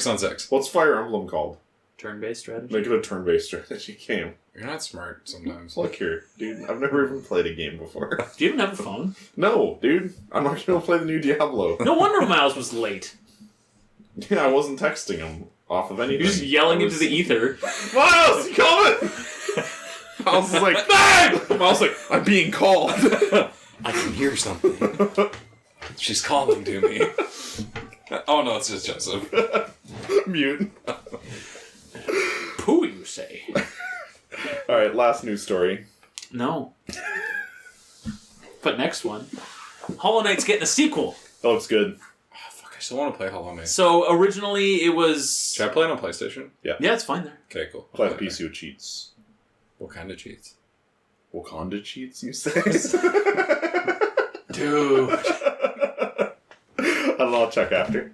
on 6. What's Fire Emblem called? Turn-based strategy? Make it a turn-based strategy game. You're not smart sometimes. Look here, dude. I've never even played a game before. Do you even have a phone? No, dude. I'm not going to play the new Diablo. No wonder Myles was late. Yeah, I wasn't texting him off of anything. You're just yelling into the ether. Miles, you coming? Miles is like, bang! Miles is like, I'm being called. I can hear something. She's calling to me. Oh no, it's just Joseph. Mute. Pooh, you say? Alright, last news story. No. But next one. Hollow Knight's getting a sequel. That looks good. Oh, fuck, I still want to play Hollow Knight. So originally it was... Should I play it on PlayStation? Yeah, it's fine there. Okay, cool. Play the PC with cheats. What kind of cheats? Wakanda cheats, you say? Dude. I don't know, I'll check after.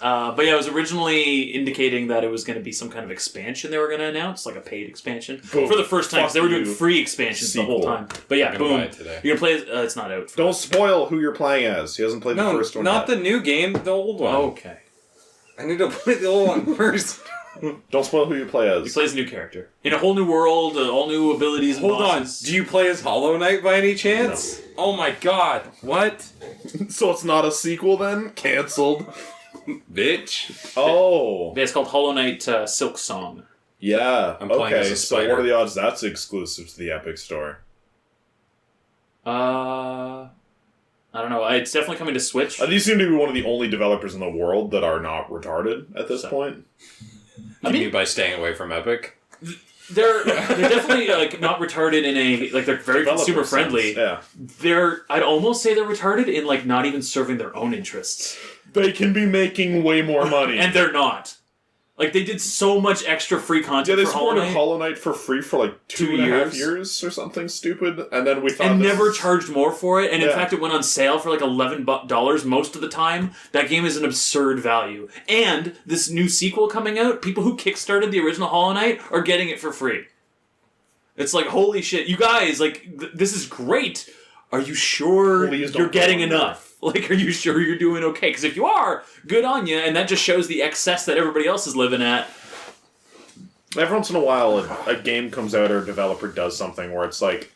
But yeah, it was originally indicating that it was going to be some kind of expansion they were going to announce, like a paid expansion. Boom. For the first time, 'cause they were doing Fuck you. free expansions Sequel. the whole time. But yeah, I'm gonna boom. buy it today. You're going to play it? It's not out. Don't spoil who you're playing as. He hasn't played the first one not yet. the new game, the old one. Okay. I need to play the old one first. Don't spoil who you play He as. plays a new character. In a whole new world, all new abilities and Hold on, bosses. do you play as Hollow Knight by any chance? No. Oh my god, what? So it's not a sequel then? Cancelled. Bitch. Oh. Yeah, it's called Hollow Knight Silk Song. Yeah. I'm playing as a so spider. what are the odds that's exclusive to the Epic Store? I don't know. It's definitely coming to Switch. These seem to be one of the only developers in the world that are not retarded at this point. I mean, You mean by staying away from Epic? they're definitely like not retarded in a like they're very Developer consumer friendly. sense, yeah. I'd almost say they're retarded in like not even serving their own interests. They can be making way more money. And they're not. Like they did so much extra free content yeah, they for Hollow supported Knight Hollow Knight for free for like 2.5 years or something stupid, and then we thought and this never is- charged more for it. And in Yeah. fact, it went on sale for like $11 most of the time. That game is an absurd value. And this new sequel coming out, people who kickstarted the original Hollow Knight are getting it for free. It's like, holy shit, you guys, like, this is great. Are you sure Please don't you're getting go on enough? Like, are you sure you're doing okay? Because if you are, good on you. And that just shows the excess that everybody else is living at. Every once in a while, a game comes out or a developer does something where it's like,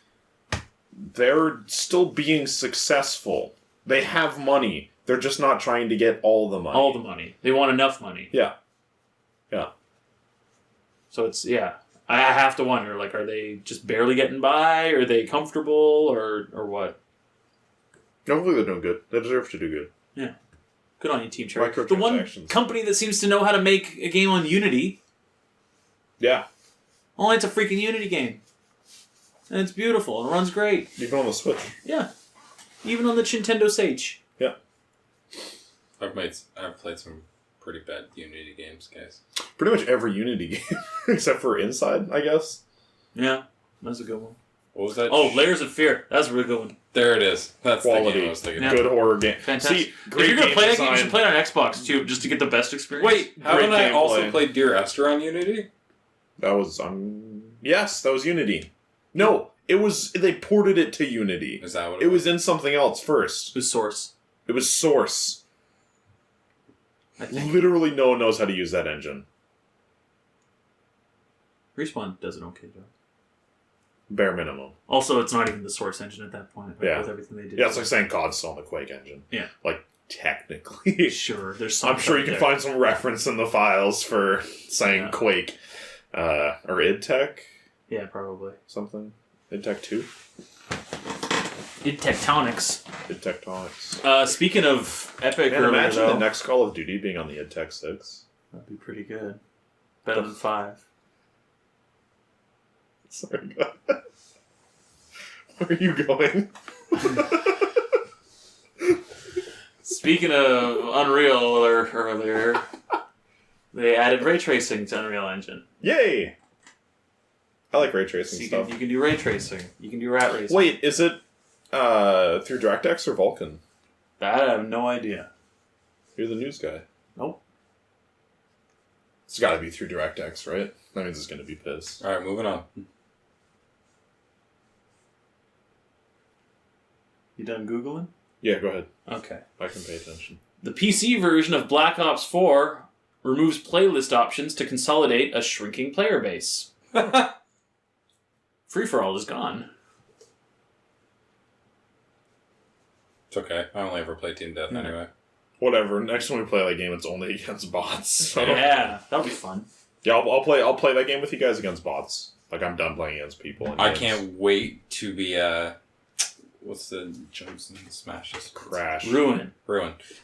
they're still being successful. They have money. They're just not trying to get all the money. All the money. They want enough money. Yeah. Yeah. So it's, yeah. I have to wonder, like, are they just barely getting by? Are they comfortable? Or what? Hopefully they're doing good. They deserve to do good. Yeah. Good on you, Team Cherry. The Microtransactions. one company that seems to know how to make a game on Unity. Yeah. Only it's a freaking Unity game. And it's beautiful. It runs great. Even on the Switch. Yeah. Even on the Nintendo Sage. Yeah. I've played some pretty bad Unity games, guys. Pretty much every Unity game, except for Inside, I guess. Yeah. That's a good one. What was that? Oh, Layers of Fear. That's a really good one. There it is. That's the Quality. game I was thinking Yeah. of. Good horror game. Fantastic. See, If great you're going to play that game, you design. should play it on Xbox, too, just to get the best experience. Wait, haven't I gameplay. also played Dear Esther on Unity? That was yes, that was Unity. No, it was they ported it to Unity. Is that what It was in something else first. It was Source. It was Source. I think. Literally no one knows how to use that engine. Respawn does an okay job. Bare minimum. Also, it's not even the Source engine at that point. Like, Yeah. with everything they did. Yeah, it's like saying COD's still on the Quake engine. Yeah. Like, technically. Sure, there's some. I'm sure you can there. find some reference in the files for saying Yeah. Quake. Or id Tech? Yeah, probably. Something? id Tech 2? Id Tectonics. Id Tectonics. Speaking of Epic, Man, imagine the next Call of Duty being on the Id Tech 6. That'd be pretty good. Better than 5. Sorry, God. Where are you going? Speaking of Unreal earlier, they added ray tracing to Unreal Engine. Yay! I like ray tracing stuff. You can do ray tracing. You can do rat racing. Wait, is it through DirectX or Vulkan? That I have no idea. You're the news guy. Nope. It's got to be through DirectX, right? That means it's going to be piss. All right, moving on. You done Googling? Yeah, go ahead. Okay. I can pay attention. The PC version of Black Ops 4 removes playlist options to consolidate a shrinking player base. Free-for-all is gone. It's okay. I only ever play Team Death anyway. Whatever. Next time we play that game, it's only against bots. So Yeah, that'll be fun. yeah, I'll play that game with you guys against bots. Like, I'm done playing against people. I can't wait to be what's the jumps and smashes? Crash. Ruin.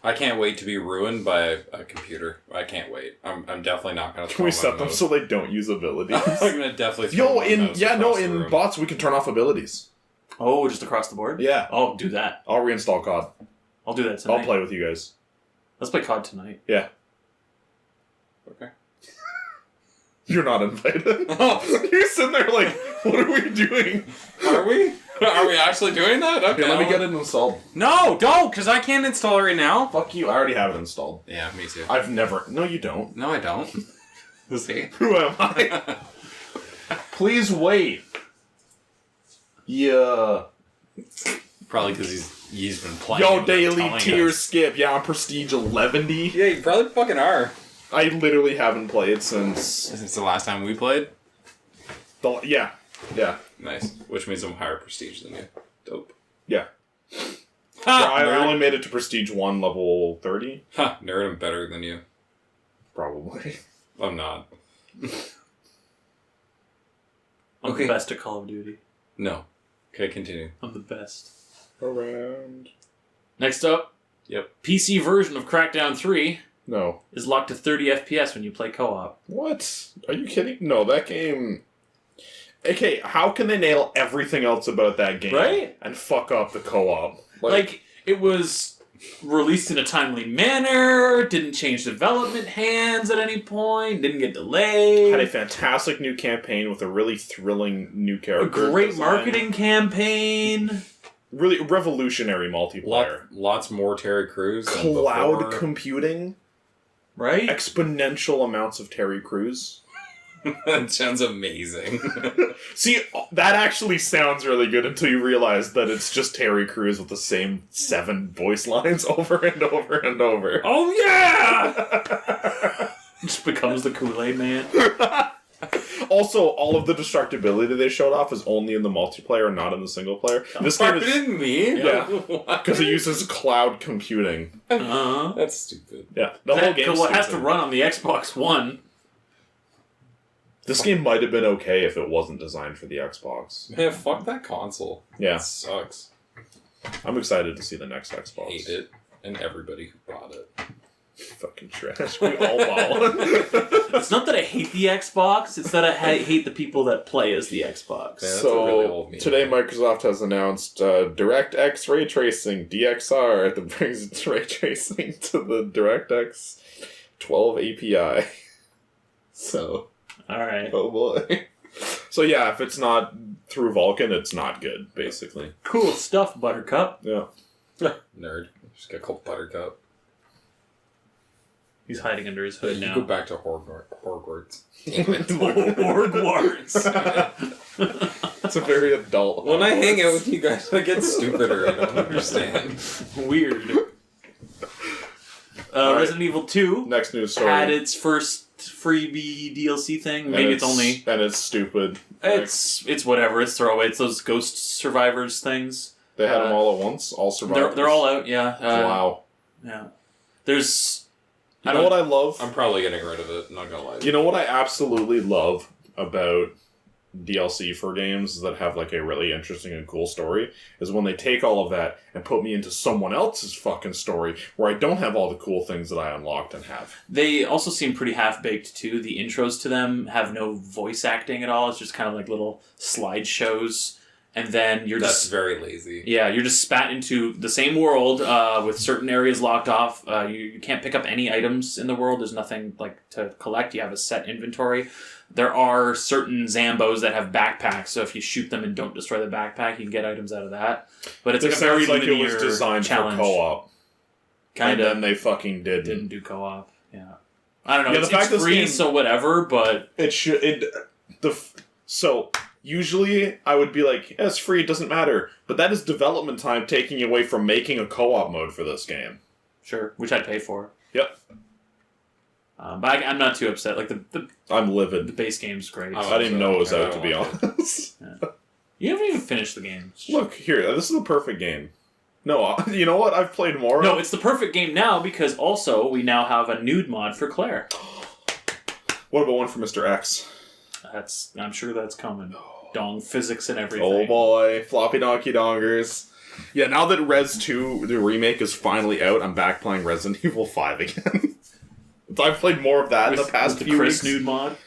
I can't wait to be ruined by a computer. I can't wait. I'm definitely not gonna. Can we set them so they don't use abilities? I'm gonna definitely. Throw in bots we can turn off abilities. Oh, just across the board? Yeah. I'll do that. I'll reinstall COD. I'll do that tonight. I'll play with you guys. Let's play COD tonight. Yeah. Okay. You're not invited. You're sitting there like, what are we doing? Are we? Are we actually doing that? Okay. Here, let me get it installed. No, don't, because I can't install it right now. Fuck you. I already have it installed. Yeah, me too. I've never. No, you don't. No, I don't. See? Who am I? Please wait. Yeah. Probably because he's been playing. Yo, daily tier skip. Yeah, I'm prestige 11. Yeah, you probably fucking are. I literally haven't played since Since the last time we played? yeah. Nice. Which means I'm higher prestige than you. Dope. Yeah. Ha! I Nerd. only made it to prestige 1 level 30. Ha! Nerd, I'm better than you. Probably. I'm not. I'm Okay. the best at Call of Duty. No. Okay, continue. I'm the best. Around. Next up. Yep. PC version of Crackdown 3 No. is locked to 30 FPS when you play co-op. What? Are you kidding? No, that game... Okay, how can they nail everything else about that game? Right? And fuck up the co-op? Like, it was released in a timely manner, didn't change development hands at any point, didn't get delayed. Had a fantastic new campaign with a really thrilling new A character. great design. marketing campaign. Really revolutionary multiplayer. Lots more Terry Crews. than Cloud before. computing. Right? Exponential amounts of Terry Crews. That sounds amazing. See, that actually sounds really good until you realize that it's just Terry Crews with the same 7 voice lines over and over and over. Oh yeah! Just becomes the Kool-Aid Man. Also, all of the destructibility they showed off is only in the multiplayer, not in the single player. This game is... Pardon me? Yeah. Because it uses cloud computing. Uh-huh. That's stupid. Yeah. The whole game will have to run on the Xbox One. This game might have been okay if it wasn't designed for the Xbox. Man, fuck that console. Yeah. It sucks. I'm excited to see the next Xbox. Hate it. And everybody who bought it. Fucking trash. We all ball. It's not that I hate the Xbox, it's that I hate the people that play as the Xbox. Yeah, that's a So, really old meme. today Microsoft has announced DirectX Ray Tracing, DXR, that brings ray tracing to the DirectX 12 API. So... Alright. Oh boy. So yeah, if it's not through Vulkan, it's not good, basically. Cool stuff, Buttercup. Yeah. Nerd. Just got called Buttercup. He's hiding under his hood You now. go back to Hogwarts. Hogwarts. It's a very adult. When I hang out with you guys, I get stupider. I don't understand. Weird. Alright. Resident Evil 2 Next news story. had its first freebie DLC thing. Maybe it's only... And it's stupid. It's whatever. It's throwaway. It's those Ghost Survivors things. They had them all at once? All survivors? They're all out, yeah. Wow. Yeah. There's... You know what I love? I'm probably getting rid of it, not gonna lie. You know what I absolutely love about DLC for games that have like a really interesting and cool story is when they take all of that and put me into someone else's fucking story where I don't have all the cool things that I unlocked and have. They also seem pretty half-baked too. The intros to them have no voice acting at all. It's just kind of like little slideshows. And then That's very lazy. Yeah, you're just spat into the same world with certain areas locked off. You can't pick up any items in the world. There's nothing like to collect. You have a set inventory. There are certain Zambos that have backpacks, so if you shoot them and don't destroy the backpack, you can get items out of that. But it's like a very linear challenge. It was designed for co-op. Kind of. And then they fucking didn't do co-op. Yeah. I don't know. Yeah, it's free, game, so whatever, but... It should... So... Usually, I would be like, yeah, it's free, it doesn't matter. But that is development time taking away from making a co-op mode for this game. Sure, which I'd pay for. Yep. But I'm not too upset. Like I'm livid. The base game's great. I didn't even know it was out, to be honest. Yeah. You haven't even finished the game. Look, here, this is the perfect game. No, you know what? I've played more. No, it's the perfect game now because also we now have a nude mod for Claire. What about one for Mr. X? I'm sure that's coming. Dong physics and everything. Oh boy, floppy donkey dongers. Yeah, now that Res 2, the remake, is finally out, I'm back playing Resident Evil 5 again. I've played more of that in the past few Kris weeks. nude mod?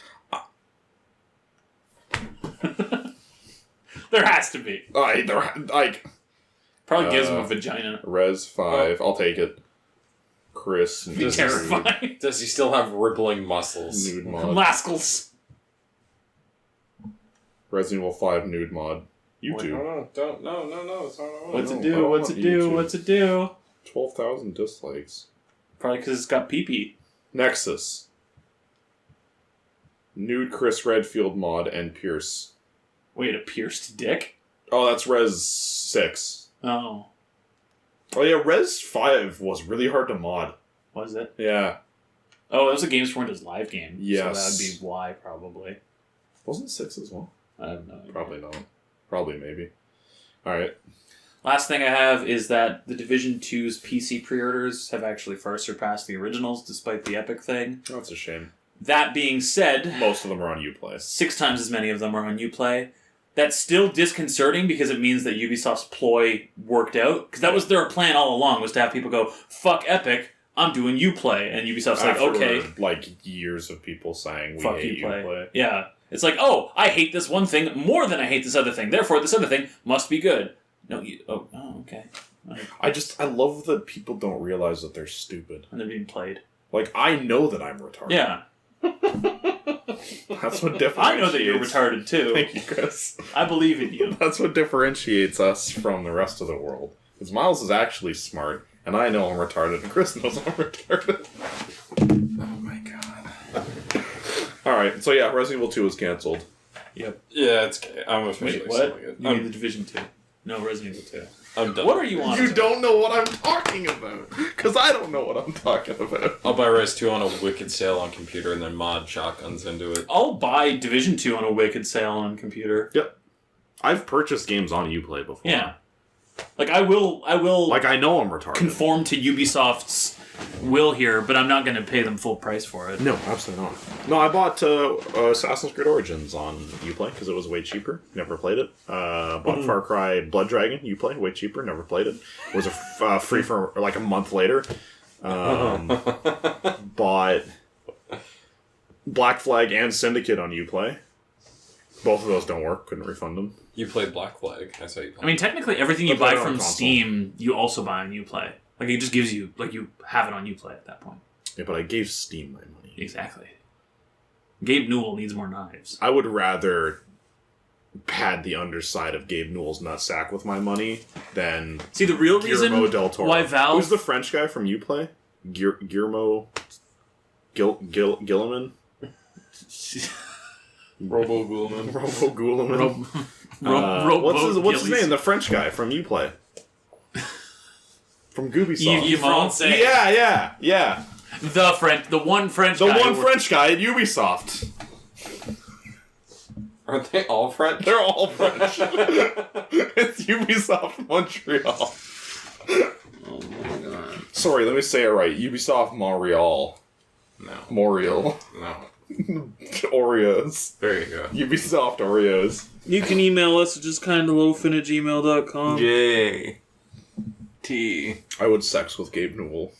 There has to be. Probably gives him a vagina. Res 5, I'll take it. Kris. Be terrifying. Does he still have rippling muscles? Nude mod. Muscles. Resident Evil 5 nude mod. YouTube. No. It's not What's it do? What's it do? 12,000 dislikes. Probably because it's got pee-pee. Nexus. Nude Chris Redfield mod and Pierce. Wait, a pierced dick? Oh, that's Res 6. Oh. Oh yeah, Res 5 was really hard to mod. Was it? Yeah. Oh, it was a Games for Windows live game. Yes. So that would be why, probably. Wasn't 6 as well? I have no idea. Probably not. Probably, maybe. Alright. Last thing I have is that the Division 2's PC pre-orders have actually far surpassed the originals, despite the Epic thing. Oh, that's a shame. That being said... Most of them are on Uplay. 6 times as many of them are on Uplay. That's still disconcerting because it means that Ubisoft's ploy worked out. Because that was their plan all along, was to have people go, fuck Epic, I'm doing Uplay. And Ubisoft's After, like, okay. Like, years of people saying, we fuck hate Uplay. Yeah. It's like, oh, I hate this one thing more than I hate this other thing. Therefore, this other thing must be good. No, okay. I love that people don't realize that they're stupid. And they're being played. Like, I know that I'm retarded. Yeah. That's what differentiates... I know that you're retarded, too. Thank you, Kris. I believe in you. That's what differentiates us from the rest of the world. Because Myles is actually smart, and I know I'm retarded, and Kris knows I'm retarded. Oh my god. Alright, so yeah, Resident Evil 2 is cancelled. Yep. Yeah, I'm officially Wait, what? selling it. You mean the Division 2. No, Resident Evil 2. I'm done. What are you on? You don't know what I'm talking about. Because I don't know what I'm talking about. I'll buy Res 2 on a wicked sale on computer and then mod shotguns into it. I'll buy Division 2 on a wicked sale on computer. Yep. I've purchased games on Uplay before. Yeah. Like, I will... Like, I know I'm retarded. Conform to Ubisoft's will here, but I'm not going to pay them full price for it. No, absolutely not. No, I bought Assassin's Creed Origins on Uplay because it was way cheaper. Never played it. Bought Far Cry Blood Dragon, Uplay, way cheaper. Never played it. It was free for like a month later. Bought Black Flag and Syndicate on Uplay. Both of those don't work. Couldn't refund them. You played Black Flag. I saw you play. I mean, technically, everything you buy from Steam, you also buy on Uplay. Like, it just gives you, like, you have it on Uplay at that point. Yeah, but I gave Steam my money. Exactly. Gabe Newell needs more knives. I would rather pad the underside of Gabe Newell's nutsack with my money than See, the real Guillermo reason del Toro. why Valve... Who's the French guy from Uplay? Guillermo Gilliman? Robo Ghoulman. Robo Ghoulman. What's his name? The French guy from Uplay. From Ubisoft. Yeah. The one French guy. The one French guy at Ubisoft. Aren't they all French? They're all French. It's Ubisoft Montreal. Oh my god. Sorry, let me say it right. Ubisoft Montreal. No. Morial. No. Oreos. There you go. Ubisoft Oreos. You can email us at justkindaloafin@gmail.com. J. T. I would sex with Gabe Newell.